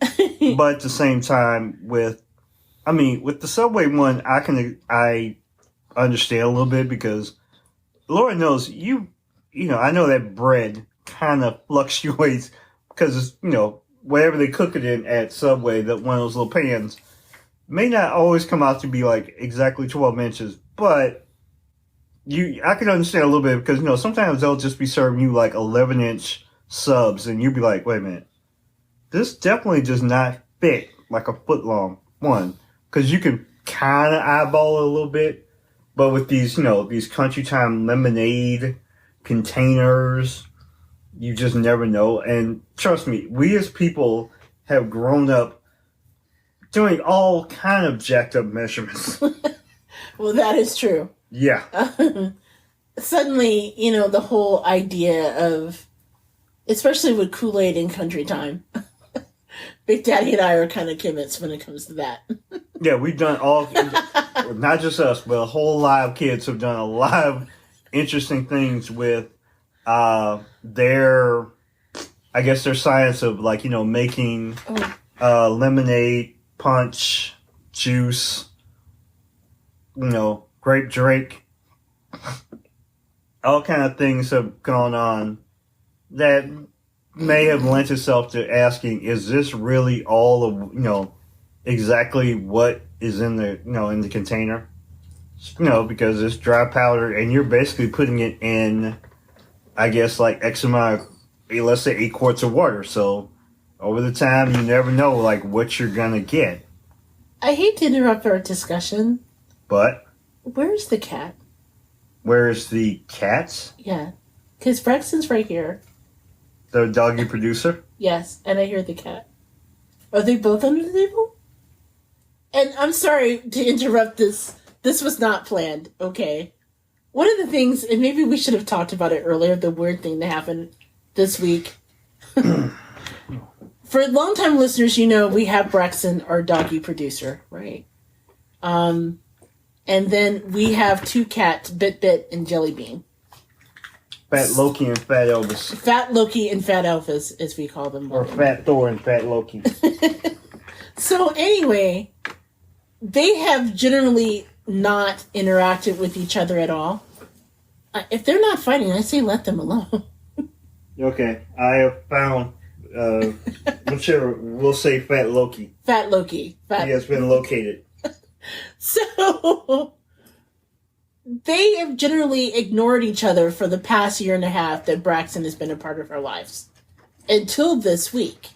But at the same time, with the Subway one, I understand a little bit because Lord knows I know that bread kind of fluctuates because it's whatever they cook it in at Subway, that one of those little pans may not always come out to be like exactly 12 inches, but I can understand a little bit because sometimes they'll just be serving you like 11-inch subs, and you'd be like, wait a minute, this definitely does not fit like a foot long one, because you can kind of eyeball it a little bit, but with these Country Time lemonade containers, you just never know. And trust me, we as people have grown up doing all kind of jacked up measurements. Well, that is true. Yeah. Suddenly, the whole idea of, especially with Kool-Aid and Country Time, Big Daddy and I are kind of kimmets when it comes to that. Yeah, we've done all, not just us, but a whole lot of kids have done a lot of interesting things with their science of making lemonade, punch, juice, grape drink. All kind of things have gone on that may have lent itself to asking, is this really all of, exactly what is in the, in the container? Because it's dry powder and you're basically putting it in, I guess, like X amount of, let's say 8 quarts of water. So over the time, you never know, like, what you're going to get. I hate to interrupt our discussion. But? Where's the cat? Where's the cats? Yeah. Because Braxton's right here. The doggy producer? Yes, and I hear the cat. Are they both under the table? And I'm sorry to interrupt this. This was not planned, okay? One of the things, and maybe we should have talked about it earlier, the weird thing that happened this week. For long-time listeners, we have Braxton, our doggy producer, right? And then we have 2 cats, Bit and Jelly Bean. Fat Loki and Fat Elvis. Fat Loki and Fat Elvis, as we call them. Or Fat Thor and Fat Loki. So anyway, they have generally not interacted with each other at all. If they're not fighting, I say let them alone. Okay, I have found, whichever, we'll say Fat Loki. Fat Loki. He has been located. So, they have generally ignored each other for the past year and a half that Braxton has been a part of our lives. Until this week.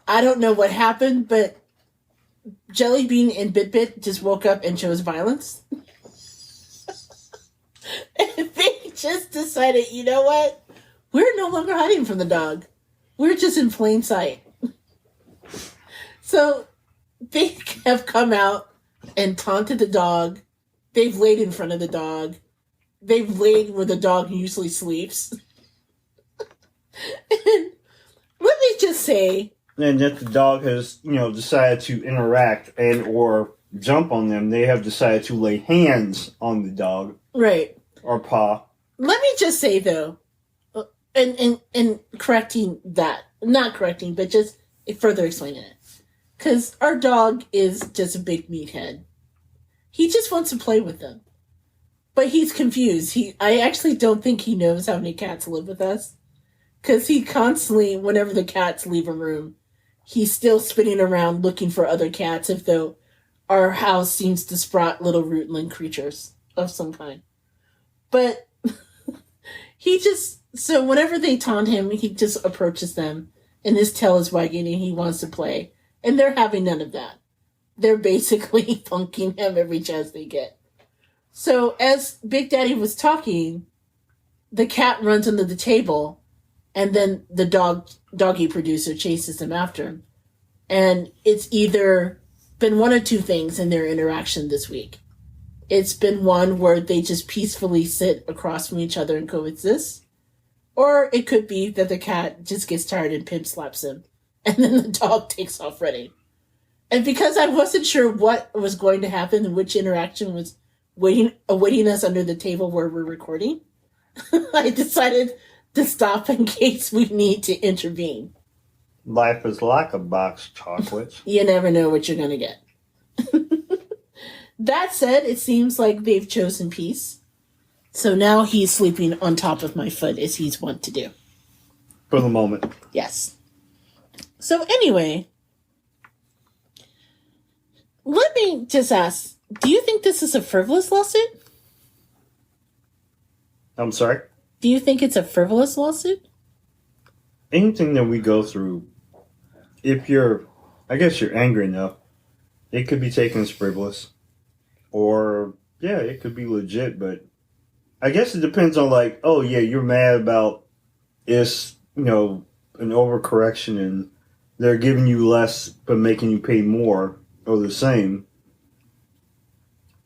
I don't know what happened, but Jelly Bean and Bit just woke up and chose violence. And they just decided, you know what? We're no longer hiding from the dog. We're just in plain sight. So, they have come out and taunted the dog. They've laid in front of the dog. They've laid where the dog usually sleeps. And let me just say... And if the dog has, decided to interact and or jump on them, they have decided to lay hands on the dog. Right. Or paw. Let me just say, though, and correcting that. Not correcting, but just further explaining it. Because our dog is just a big meathead. He just wants to play with them. But he's confused. I actually don't think he knows how many cats live with us. Because he constantly, whenever the cats leave a room, he's still spinning around looking for other cats, if though our house seems to sprout little rootling creatures of some kind. But so whenever they taunt him, he just approaches them, and his tail is wagging, and he wants to play. And they're having none of that. They're basically funking him every chance they get. So as Big Daddy was talking, the cat runs under the table, and then the doggy producer chases him after him. And it's either been one of 2 things in their interaction this week. It's been one where they just peacefully sit across from each other and coexist. Or it could be that the cat just gets tired and pimp slaps him. And then the dog takes off running. And because I wasn't sure what was going to happen and which interaction was awaiting us under the table where we're recording, I decided to stop in case we need to intervene. Life is like a box of chocolates. You never know what you're going to get. That said, it seems like they've chosen peace. So now he's sleeping on top of my foot as he's wont to do. For the moment. Yes. So anyway, let me just ask, do you think this is a frivolous lawsuit? I'm sorry? Do you think it's a frivolous lawsuit? Anything that we go through, if you're angry enough, it could be taken as frivolous. Or, yeah, it could be legit, but I guess it depends on, like, oh, yeah, you're mad about it's, an overcorrection and they're giving you less but making you pay more or the same.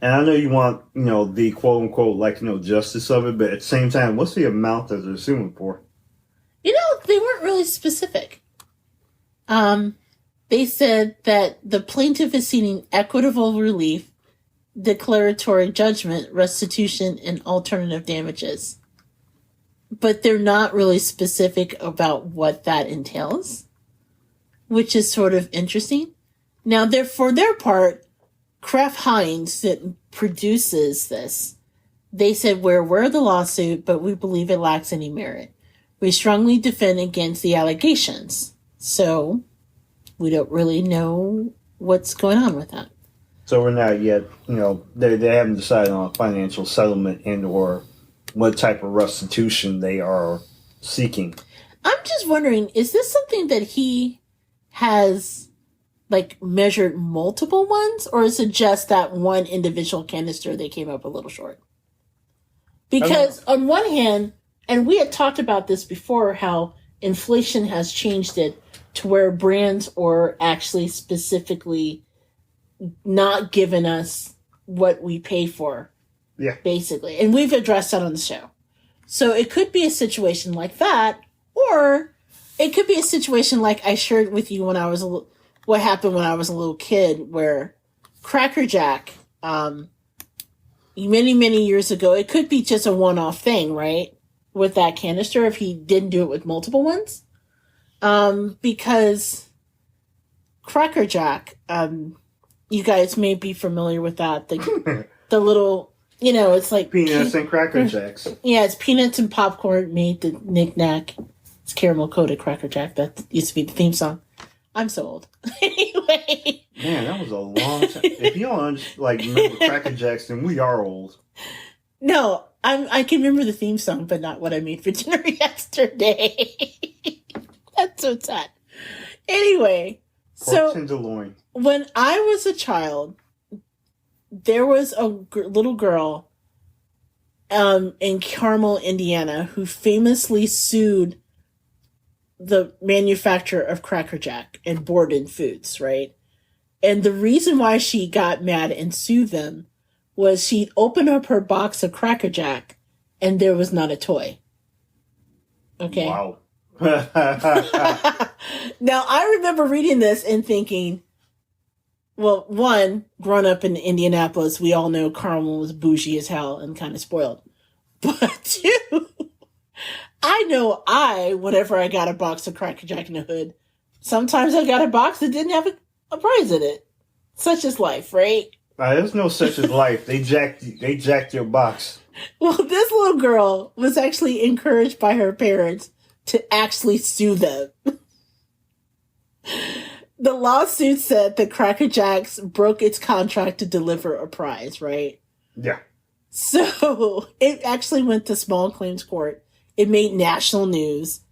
And I know you want, the quote-unquote, justice of it, but at the same time, what's the amount that they're suing for? They weren't really specific. They said that the plaintiff is seeking equitable relief, declaratory judgment, restitution, and alternative damages. But they're not really specific about what that entails, which is sort of interesting. Now, for their part, Kraft Heinz, that produces this, they said, we're aware of the lawsuit, but we believe it lacks any merit. We strongly defend against the allegations. So, we don't really know what's going on with that. So we're not yet, they haven't decided on a financial settlement and or what type of restitution they are seeking. I'm just wondering, is this something that he has, measured multiple ones? Or is it just that one individual canister they came up a little short? Because on one hand, and we had talked about this before, how inflation has changed it to where brands are actually specifically not giving us what we pay for. Yeah. Basically. And we've addressed that on the show. So it could be a situation like that, or it could be a situation like I shared with you when I was what happened when I was a little kid, where Cracker Jack, many, many years ago, it could be just a one-off thing, right? With that canister, if he didn't do it with multiple ones. Because Cracker Jack, you guys may be familiar with that. The little, it's like peanuts and Cracker Jacks. Yeah, it's peanuts and popcorn made the knick-knack. It's caramel coated Cracker Jack. That used to be the theme song. I'm so old. Anyway. Man, that was a long time. If you don't remember Cracker Jacks, then we are old. No, I can remember the theme song, but not what I made for dinner yesterday. That's so sad. Anyway. Pork tenderloin. When I was a child, there was a little girl in Carmel, Indiana, who famously sued the manufacturer of Cracker Jack and Borden Foods, right? And the reason why she got mad and sued them was she opened up her box of Cracker Jack and there was not a toy. Okay? Wow. Now, I remember reading this and thinking, well, one, growing up in Indianapolis, we all know Carmel was bougie as hell and kind of spoiled. But two, I know whenever I got a box of Cracker Jack in the hood, sometimes I got a box that didn't have a prize in it. Such is life, right? There's no such as life. They jacked your box. Well, this little girl was actually encouraged by her parents to actually sue them. The lawsuit said that Cracker Jacks broke its contract to deliver a prize, right? Yeah. So it actually went to small claims court. It made national news.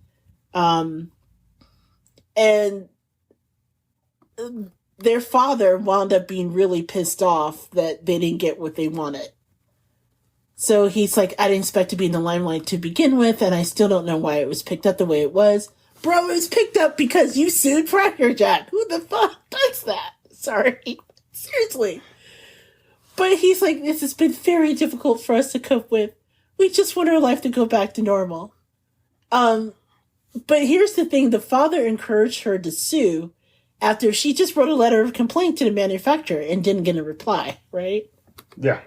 And their father wound up being really pissed off that they didn't get what they wanted. So he's like, I didn't expect to be in the limelight to begin with, and I still don't know why it was picked up the way it was. Bro, it was picked up because you sued Cracker Jack. Who the fuck does that? Sorry. Seriously. But he's like, this has been very difficult for us to cope with. We just want our life to go back to normal. But here's the thing. The father encouraged her to sue after she just wrote a letter of complaint to the manufacturer and didn't get a reply, right? Yeah.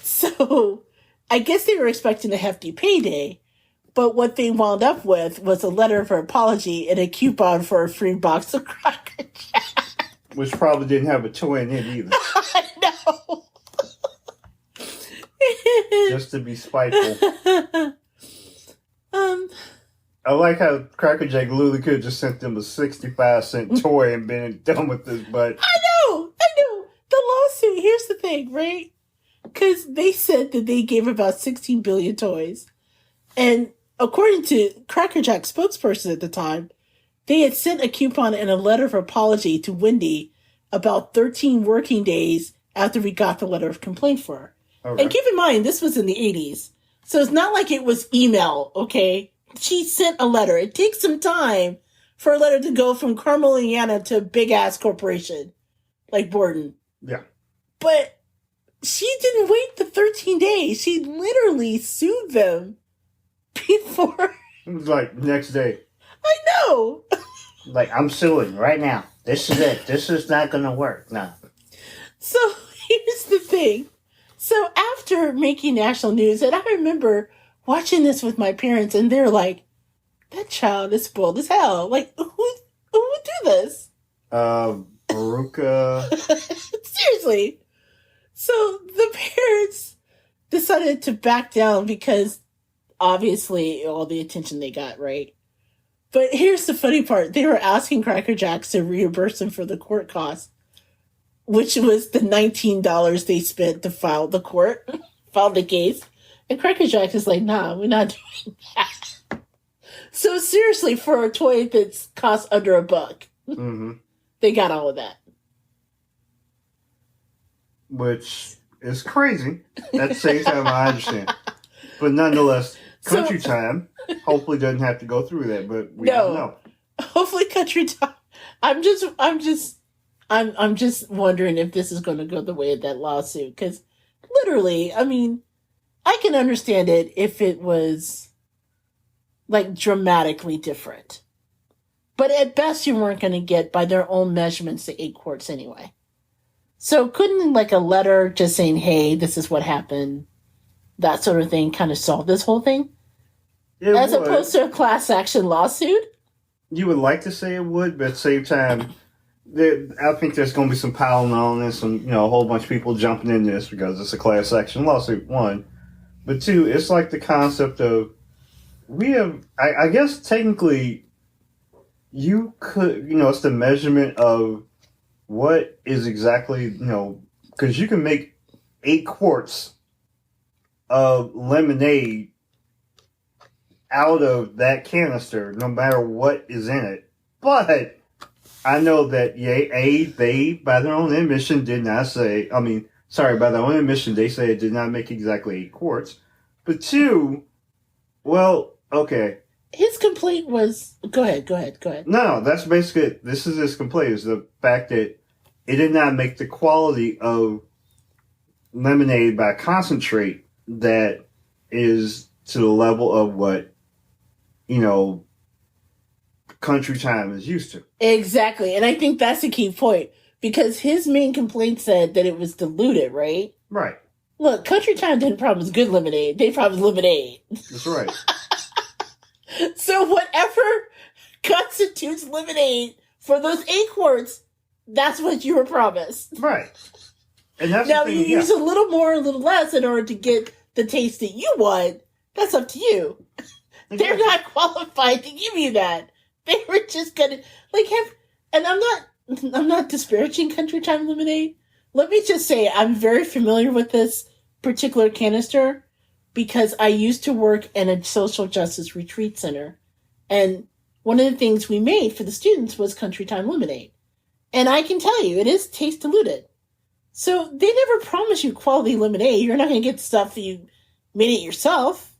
So I guess they were expecting a hefty payday, but what they wound up with was a letter of apology and a coupon for a free box of Cracker Jacks. Which probably didn't have a toy in it either. I know. Just to be spiteful. I like how Cracker Jack literally could have just sent them a 65-cent toy and been done with this, but... I know. The lawsuit, here's the thing, right? Because they said that they gave about 16 billion toys. And according to Cracker Jack's spokesperson at the time, they had sent a coupon and a letter of apology to Wendy about 13 working days after we got the letter of complaint for her. Okay. And keep in mind, this was in the 80s. So it's not like it was email, okay? She sent a letter. It takes some time for a letter to go from Carmel, Indiana to a big-ass corporation like Borden. Yeah. But she didn't wait the 13 days. She literally sued them before. It was like next day. I know. Like, I'm suing right now. This is it. This is not going to work. No. So here's the thing. So after making national news, and I remember watching this with my parents, and they're like, that child is spoiled as hell. Like, who would do this? Veruca. Seriously. So the parents decided to back down because obviously all the attention they got, right? But here's the funny part. They were asking Cracker Jacks to reimburse them for the court costs, which was the $19 they spent to file the case. And Cracker Jack is like, nah, we're not doing that. So seriously, for a toy that's cost under $1, they got all of that. Which is crazy. At the same time, I understand. But nonetheless, Country Time hopefully doesn't have to go through that, but we don't know. Hopefully Country Time. I'm just wondering if this is going to go the way of that lawsuit. Because literally, I mean, I can understand it if it was like dramatically different. But at best, you weren't going to get by their own measurements the 8 quarts anyway. So couldn't like a letter just saying, hey, this is what happened, that sort of thing kind of solve this whole thing? As opposed to a class action lawsuit? You would like to say it would, but at the same time, I think there's going to be some piling on and some, a whole bunch of people jumping in this because it's a class action lawsuit, one. But two, it's like the concept of, I guess technically, you could, it's the measurement of what is exactly, because you can make 8 quarts of lemonade out of that canister, no matter what is in it. But I know that, they, by their own admission, did not say, by their own admission, they say it did not make exactly 8 quarts. But two, well, okay. His complaint was, go ahead. No, that's basically it. This is his complaint, is the fact that it did not make the quality of lemonade by concentrate that is to the level of what, Country Time is used to. Exactly. And I think that's a key point because his main complaint said that it was diluted, right? Right. Look, Country Time didn't promise good lemonade. They promised lemonade. That's right. So whatever constitutes lemonade for those 8 quarts, that's what you were promised. Right. And that's now, the thing, you use a little more, a little less in order to get the taste that you want. That's up to you. Exactly. They're not qualified to give you that. They were just gonna and I'm not disparaging Country Time lemonade. Let me just say I'm very familiar with this particular canister because I used to work in a social justice retreat center, and one of the things we made for the students was Country Time lemonade. And I can tell you, it is taste diluted. So they never promise you quality lemonade. You're not going to get stuff that you made it yourself.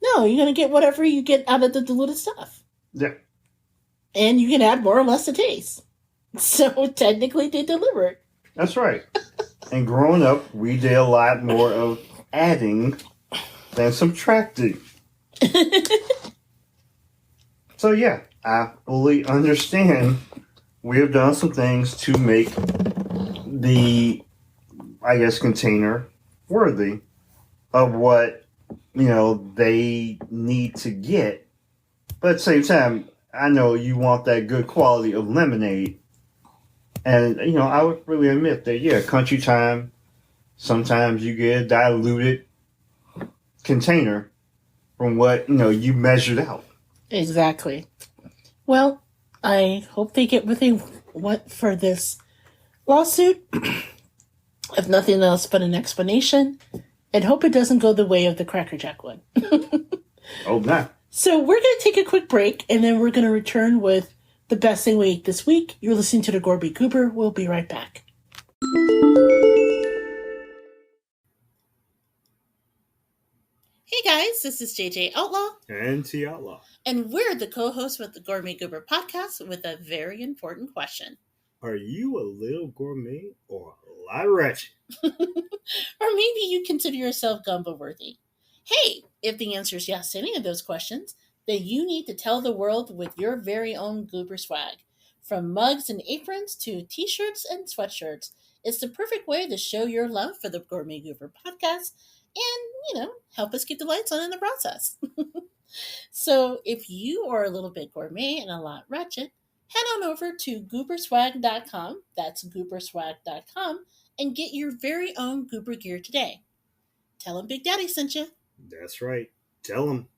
No, you're going to get whatever you get out of the diluted stuff. Yeah. And you can add more or less to taste. So technically they delivered. That's right. And growing up, we did a lot more of adding than subtracting. So yeah, I fully understand. We have done some things to make the, container worthy of what they need to get. But at the same time, I know you want that good quality of lemonade. And, I would really admit that, yeah, Country Time, sometimes you get a diluted container from what, you measured out. Exactly. Well, I hope they get what they want for this lawsuit. If nothing else but an explanation. And hope it doesn't go the way of the Cracker Jack one. Oh, not. So we're going to take a quick break, and then we're going to return with the best thing we ate this week. You're listening to the Gourmet Goober. We'll be right back. Hey guys, this is JJ Outlaw. And T Outlaw. And we're the co-hosts with the Gourmet Goober podcast with a very important question. Are you a little gourmet or a lot wretched? Or maybe you consider yourself gumbo worthy. Hey, if the answer is yes to any of those questions, then you need to tell the world with your very own Goober swag. From mugs and aprons to t-shirts and sweatshirts, it's the perfect way to show your love for the Gourmet Goober podcast and, help us keep the lights on in the process. So if you are a little bit gourmet and a lot wretched, head on over to gooberswag.com, that's gooberswag.com, and get your very own Goober gear today. Tell them Big Daddy sent you. That's right. Tell them.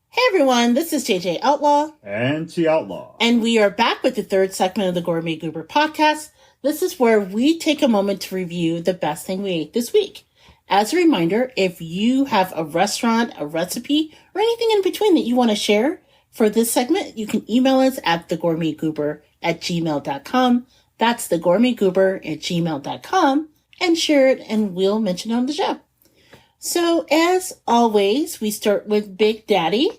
Hey everyone, this is JJ Outlaw. And T Outlaw. And we are back with the third segment of the Gourmet Goober podcast. This is where we take a moment to review the best thing we ate this week. As a reminder, if you have a restaurant, a recipe, or anything in between that you want to share for this segment, you can email us at thegourmetgoober@gmail.com. That's thegourmetgoober@gmail.com and share it and we'll mention it on the show. So as always, we start with Big Daddy.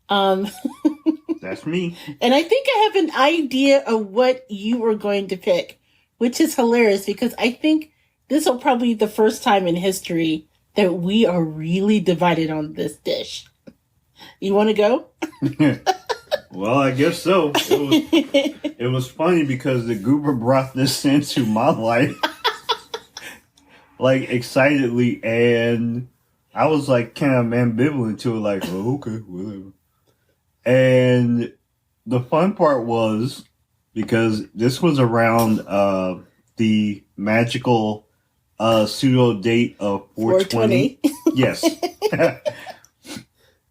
That's me. And I think I have an idea of what you were going to pick, which is hilarious because I think this will probably be the first time in history that we are really divided on this dish. You want to go? Well, I guess so. It was funny because the Goober brought this into my life, like excitedly, and I was like kind of ambivalent to it, like, oh, okay, whatever. And the fun part was because this was around the magical pseudo date of 420. Yes.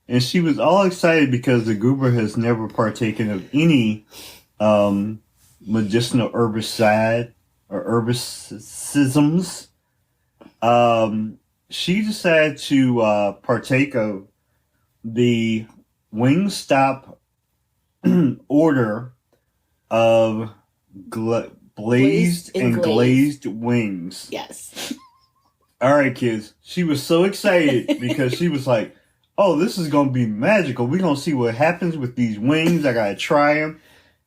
And she was all excited because the Goober has never partaken of any medicinal herbicide or herbicisms. She decided to partake of the Wingstop order of glazed and glazed wings. Yes. All right, kids. She was so excited because she was like, oh, this is going to be magical. We're going to see what happens with these wings. I got to try them.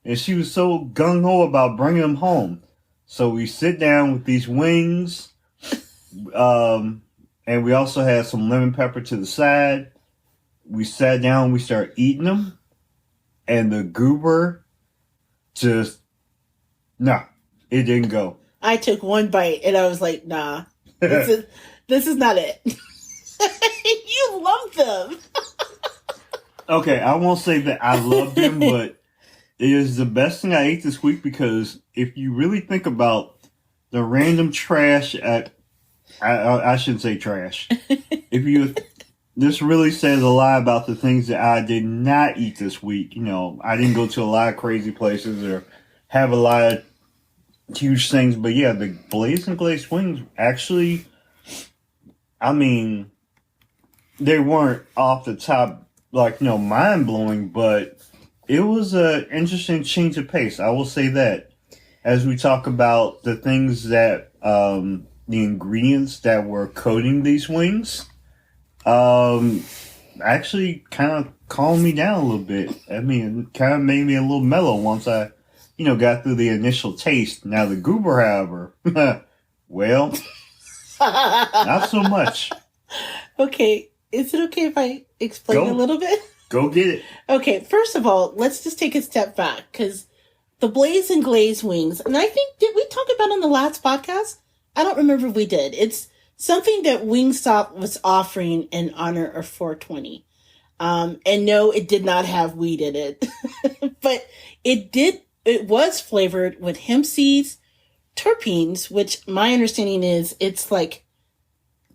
And she was so gung-ho about bringing them home. So we sit down with these wings. And we also had some lemon pepper to the side. We sat down. We started eating them. And the Goober just, nah, it didn't go. I took one bite and I was like, nah, this is not it. You love them. Okay, I won't say that I love them, but it is the best thing I ate this week because if you really think about the random trash I shouldn't say trash. This really says a lot about the things that I did not eat this week. I didn't go to a lot of crazy places or have a lot of huge things, but yeah, the Blazed and Glazed wings actually, I mean, they weren't off the top, mind-blowing, but it was an interesting change of pace. I will say that. As we talk about the things that, the ingredients that were coating these wings, actually kind of calmed me down a little bit. I mean, it kind of made me a little mellow once I, got through the initial taste. Now, the Goober, however, well, not so much. Okay. Is it okay if I explain a little bit? Go get it. Okay, first of all, let's just take a step back because the Blazed and Glazed wings, and I think, did we talk about on the last podcast? I don't remember if we did. It's something that Wingstop was offering in honor of 420. And no, it did not have weed in it, but it was flavored with hemp seeds, terpenes, which my understanding is it's like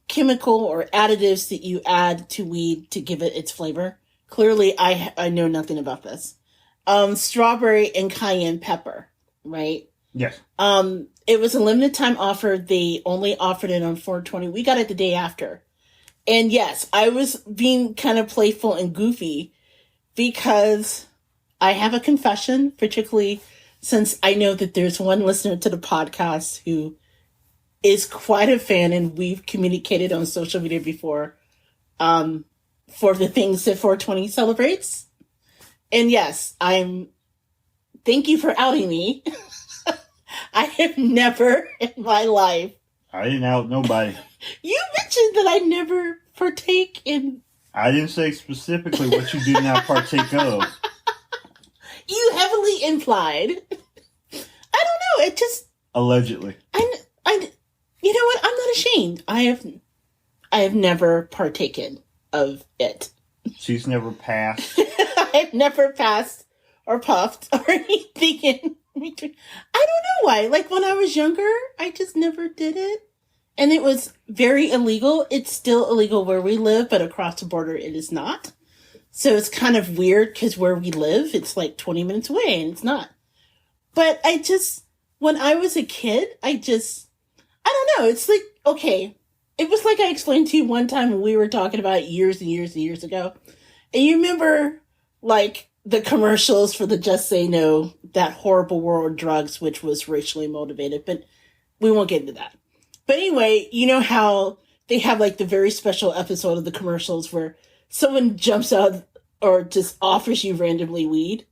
chemical or additives that you add to weed to give it its flavor. Clearly, I know nothing about this. Strawberry and cayenne pepper, right? Yes. It was a limited time offer. They only offered it on 420. We got it the day after. And yes, I was being kind of playful and goofy because I have a confession, particularly since I know that there's one listener to the podcast who is quite a fan, and we've communicated on social media before for the things that 420 celebrates. And yes, thank you for outing me. I have never in my life. I didn't out nobody. You mentioned that I never partake in. I didn't say specifically what you did not partake of. You heavily implied. I don't know. It just. Allegedly. You know what? I'm not ashamed. I have never partaken of it. She's never passed. I've never passed or puffed or anything in between. I don't know why. Like when I was younger, I just never did it. And it was very illegal. It's still illegal where we live, but across the border it is not. So it's kind of weird because where we live, it's like 20 minutes away and it's not. But when I was a kid, I don't know. It's like, okay. It was like I explained to you one time when we were talking about years and years and years ago. And you remember like the commercials for the Just Say No, that horrible war on drugs, which was racially motivated, but we won't get into that. But anyway, you know how they have like the very special episode of the commercials where someone jumps out or just offers you randomly weed?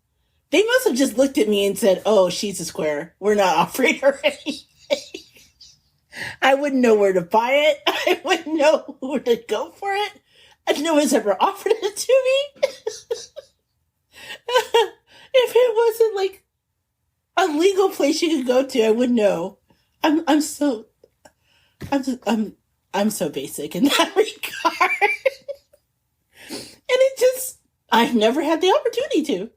They must have just looked at me and said, oh, she's a square. We're not offering her anything. I wouldn't know where to buy it. I wouldn't know where to go for it. No one's ever offered it to me. If it wasn't like a legal place you could go to, I would know. I'm so basic in that regard. And I've never had the opportunity to.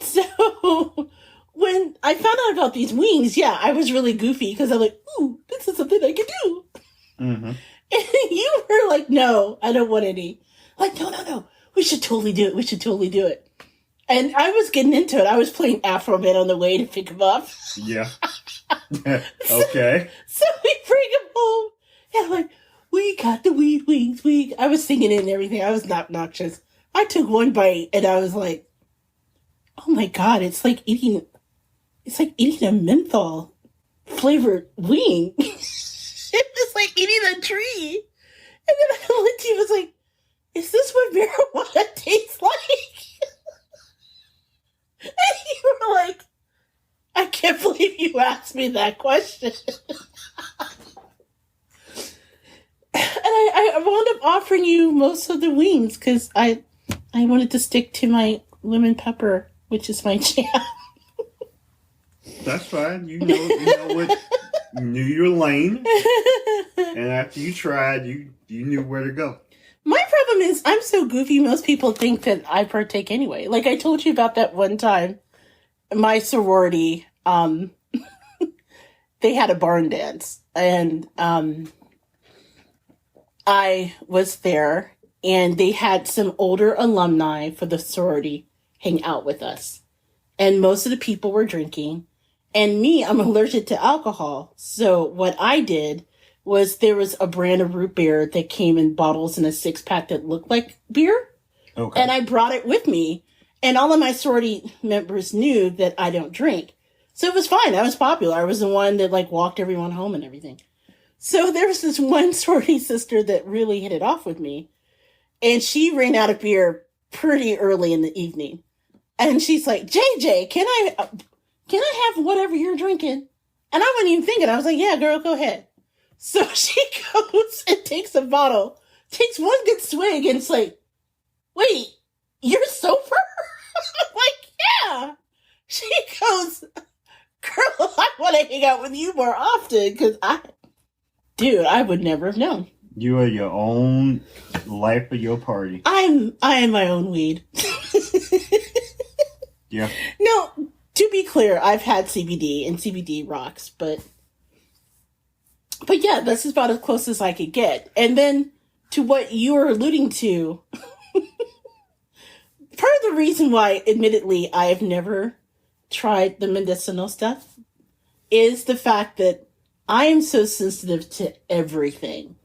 So when I found out about these wings, yeah, I was really goofy because I'm like, ooh, this is something I can do. Mm-hmm. And you were like, no, I don't want any. Like, no, we should totally do it. And I was getting into it. I was playing Afro Man on the way to pick him up. Yeah. Okay. So we bring him home. And I'm like, we got the weed wings. I was singing it and everything. I was not obnoxious. I took one bite and I was like, oh my God, it's like eating a menthol flavored wing. It was like eating a tree. And then I looked at you and was like, is this what marijuana tastes like? And you were like, I can't believe you asked me that question. And I wound up offering you most of the wings because I wanted to stick to my lemon pepper, which is my jam. That's fine. You know what. You knew your lane. And after you tried, you knew where to go. My problem is I'm so goofy, most people think that I partake anyway. Like I told you about that one time, my sorority, they had a barn dance. And I was there, and they had some older alumni for the sorority hang out with us. And most of the people were drinking. And me, I'm allergic to alcohol. So what I did was there was a brand of root beer that came in bottles in a 6-pack that looked like beer. Okay. And I brought it with me. And all of my sorority members knew that I don't drink. So it was fine. I was popular. I was the one that like walked everyone home and everything. So there was this one sorority sister that really hit it off with me. And she ran out of beer pretty early in the evening. And she's like, JJ, can I have whatever you're drinking? And I wasn't even thinking. I was like, yeah, girl, go ahead. So she goes and takes a bottle, takes one good swig, and it's like, wait, you're sober? I'm like, yeah. She goes, girl, I want to hang out with you more often because Dude, I would never have known. You are your own life of your party. I am my own weed. Yeah. No, to be clear, I've had CBD and CBD rocks, but yeah, that's about as close as I could get. And then to what you were alluding to, part of the reason why, admittedly, I have never tried the medicinal stuff is the fact that I am so sensitive to everything.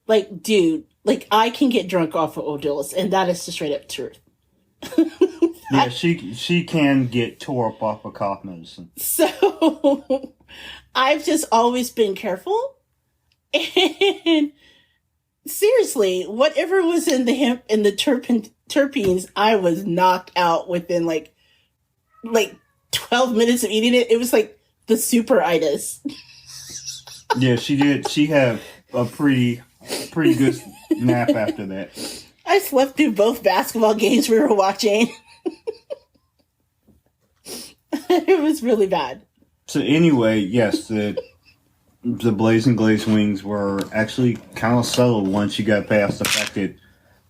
Like, dude, like I can get drunk off of Odillas, and that is the straight up truth. Yeah, she can get tore up off of cough medicine. So I've just always been careful. And seriously, whatever was in the hemp and the terpenes, I was knocked out within like 12 minutes of eating it. It was like the super-itis. Yeah, she did. She had a pretty good nap after that. I slept through both basketball games we were watching. It was really bad. So anyway, yes, the Blazing Glaze wings were actually kind of subtle once you got past the fact that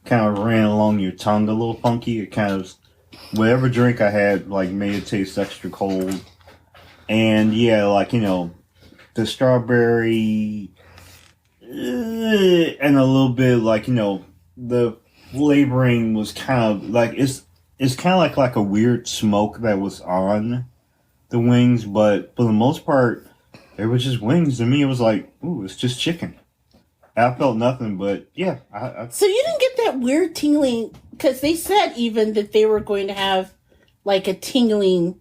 kind of ran along your tongue a little funky. It kind of, whatever drink I had, like, made it taste extra cold. And yeah, like, you know, the strawberry and a little bit, like, you know, the flavoring was kind of like, it's kind of like a weird smoke that was on the wings, but for the most part, it was just wings. To me, it was like, ooh, it's just chicken. I felt nothing, but yeah. So you didn't get that weird tingling, because they said even that they were going to have like a tingling,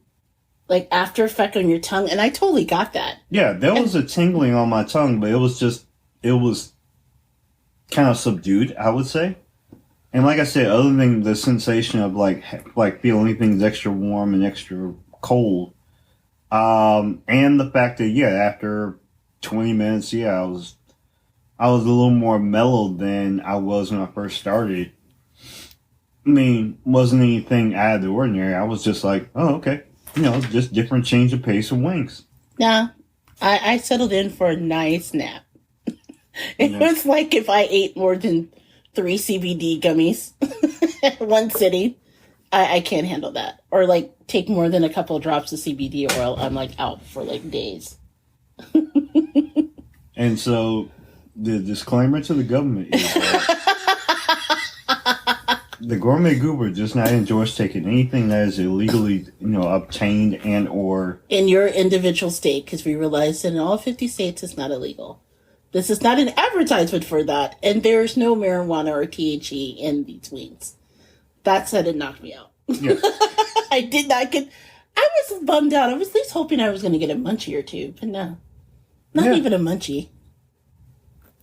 like after effect on your tongue, and I totally got that. Yeah, there was a tingling on my tongue, but it was kind of subdued, I would say. And like I said, other than the sensation of like feeling things extra warm and extra cold, and the fact that after 20 minutes, I was a little more mellowed than I was when I first started. I mean, wasn't anything out of the ordinary. I was just like, oh, okay, you know, just different change of pace of wings. Nah, I settled in for a nice nap. It was like if I ate more than 3 CBD gummies at one sitting, I can't handle that. Or like take more than a couple of drops of CBD oil, I'm like out for like days. And so the disclaimer to the government is the Gourmet Goober does not endorse taking anything that is illegally, you know, obtained and or in your individual state, because we realize that in all 50 states it's not illegal. This is not an advertisement for that, and there's no marijuana or THC in these wings. That said, it knocked me out. Yes. I did not get. I was bummed out. I was at least hoping I was going to get a munchie or two, but no, not even a munchie.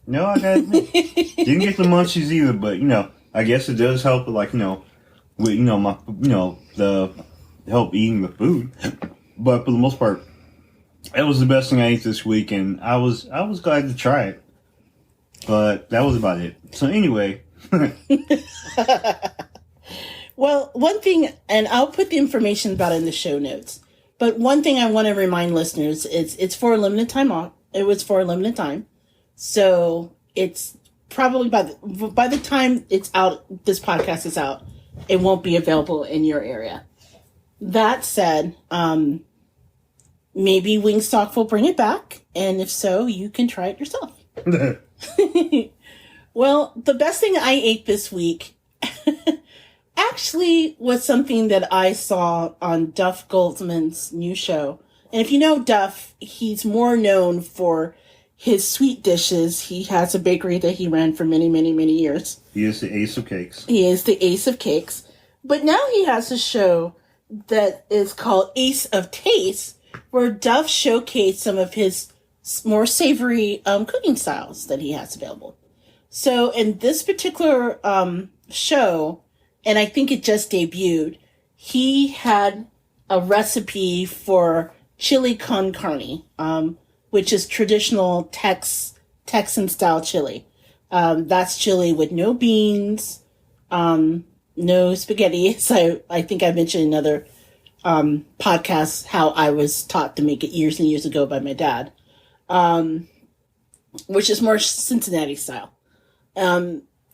No, I gotta admit, didn't get the munchies either. But you know, I guess it does help. Like, you know, with, you know, my, you know, the help eating the food. But for the most part, it was the best thing I ate this week, and I was glad to try it. But that was about it. So anyway. Well, one thing, and I'll put the information about it in the show notes, but one thing I want to remind listeners is it's for a limited time off. It was for a limited time. So it's probably by the time it's out, this podcast is out, it won't be available in your area. That said, maybe Wingstop will bring it back, and if so, you can try it yourself. Well, the best thing I ate this week actually was something that I saw on Duff Goldman's new show. And if you know Duff, he's more known for his sweet dishes. He has a bakery that he ran for many, many, many years. He is the ace of cakes. He is the ace of cakes. But now he has a show that is called Ace of Taste, where Duff showcased some of his more savory cooking styles that he has available. So in this particular show, and I think it just debuted, he had a recipe for chili con carne, which is traditional Texan style chili. That's chili with no beans, no spaghetti. So I think I mentioned in another podcast how I was taught to make it years and years ago by my dad. which is more Cincinnati style.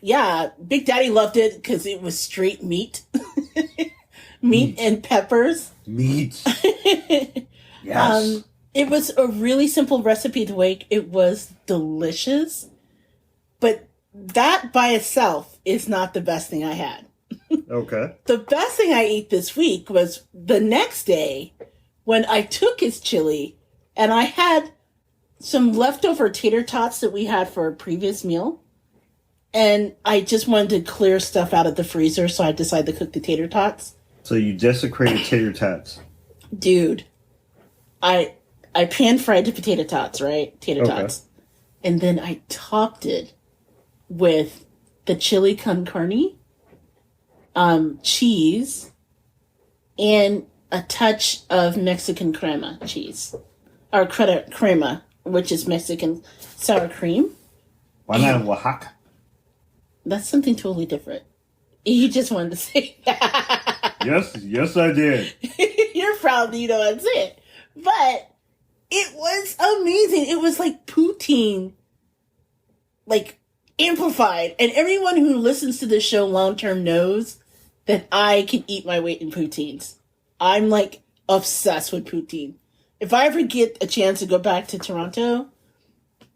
Yeah, Big Daddy loved it because it was straight meat. Meat and peppers. Meat. Yes. It was a really simple recipe to make. It was delicious. But that by itself is not the best thing I had. Okay. The best thing I ate this week was the next day when I took his chili and I had some leftover tater tots that we had for a previous meal. And I just wanted to clear stuff out of the freezer, so I decided to cook the tater tots. So you desecrated tater tots. Dude, I pan-fried the potato tots, right? Tater tots. And then I topped it with the chili con carne, cheese, and a touch of Mexican crema cheese. Or crema, which is Mexican sour cream. Why not Oaxaca? That's something totally different. You just wanted to say that. Yes, I did. You're proud that you know what I'm saying. But it was amazing. It was like poutine, like amplified. And everyone who listens to this show long term knows that I can eat my weight in poutines. I'm like obsessed with poutine. If I ever get a chance to go back to Toronto,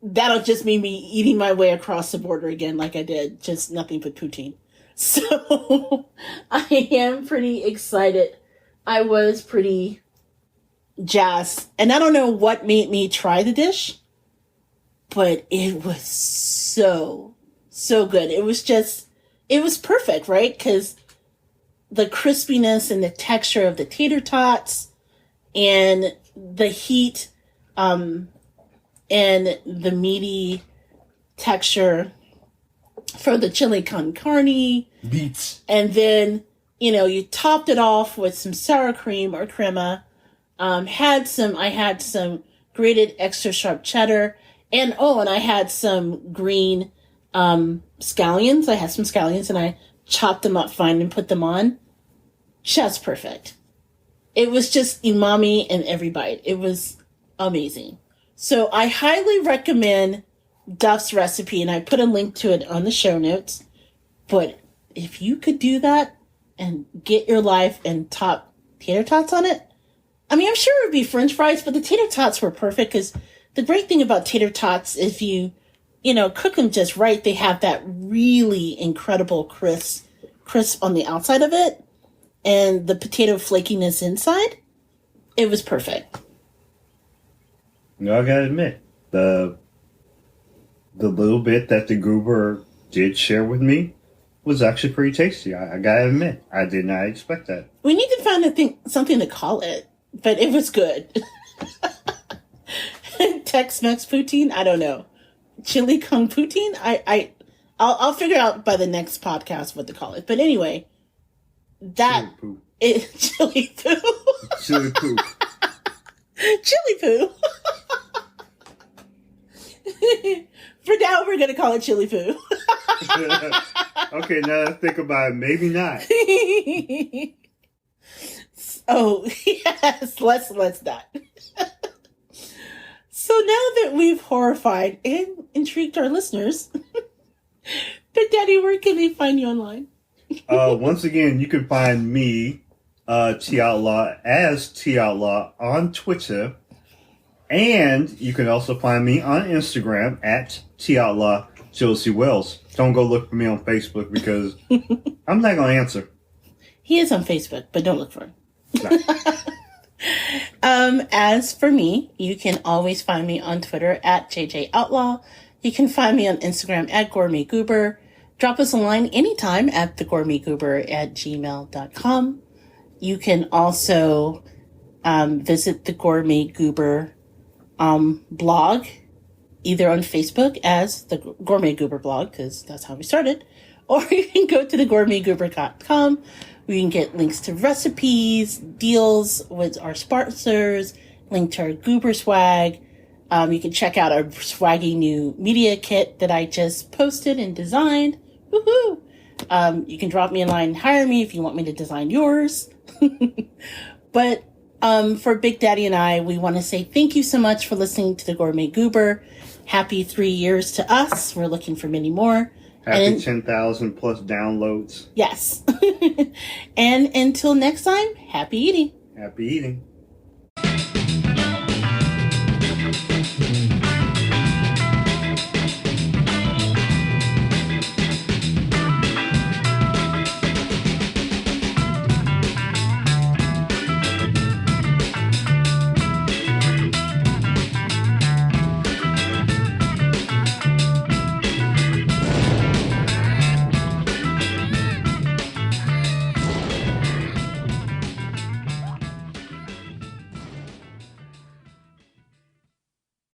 that'll just be me eating my way across the border again like I did. Just nothing but poutine. So I am pretty excited. I was pretty jazzed. And I don't know what made me try the dish, but it was so good. It was perfect, right? Because the crispiness and the texture of the tater tots and the heat, and the meaty texture for the chili con carne. Beets. And then, you topped it off with some sour cream or crema. I had some grated extra sharp cheddar. And I had some green scallions. I had some scallions and I chopped them up fine and put them on. Just perfect. It was just umami in every bite. It was amazing. So I highly recommend Duff's recipe, and I put a link to it on the show notes. But if you could do that and get your life and top tater tots on it, I mean, I'm sure it would be French fries, but the tater tots were perfect because the great thing about tater tots, if you cook them just right, they have that really incredible crisp on the outside of it and the potato flakiness inside. It was perfect. No, I gotta admit, the little bit that the goober did share with me was actually pretty tasty. I gotta admit, I did not expect that. We need to find something to call it, but it was good. Tex-Mex poutine? I don't know. Chili con poutine? I'll figure out by the next podcast what to call it. But anyway, chili poo. Chili poo. Chili poo. For now, we're going to call it chili poo. Okay, now let's think about it. Maybe not. Oh, yes. Let's not. So now that we've horrified and intrigued our listeners, Big Daddy, where can they find you online? Once again, you can find me, T Outlaw, as T Outlaw on Twitter. And you can also find me on Instagram at T Outlaw Josie Wells. Don't go look for me on Facebook because I'm not going to answer. He is on Facebook, but don't look for him. No. As for me, you can always find me on Twitter at JJ Outlaw. You can find me on Instagram at Gourmet Goober. Drop us a line anytime at thegourmetgoober@gmail.com. You can also visit the Gourmet Goober blog, either on Facebook as the Gourmet Goober blog, because that's how we started, or you can go to thegourmetgoober.com. We can get links to recipes, deals with our sponsors, link to our Goober swag. You can check out our swaggy new media kit that I just posted and designed. Woohoo! You can drop me a line and hire me if you want me to design yours. But for Big Daddy and I, we want to say thank you so much for listening to the Gourmet Goober. Happy 3 years to us. We're looking for many more. Happy 10,000 plus downloads. Yes. And until next time, happy eating. Happy eating.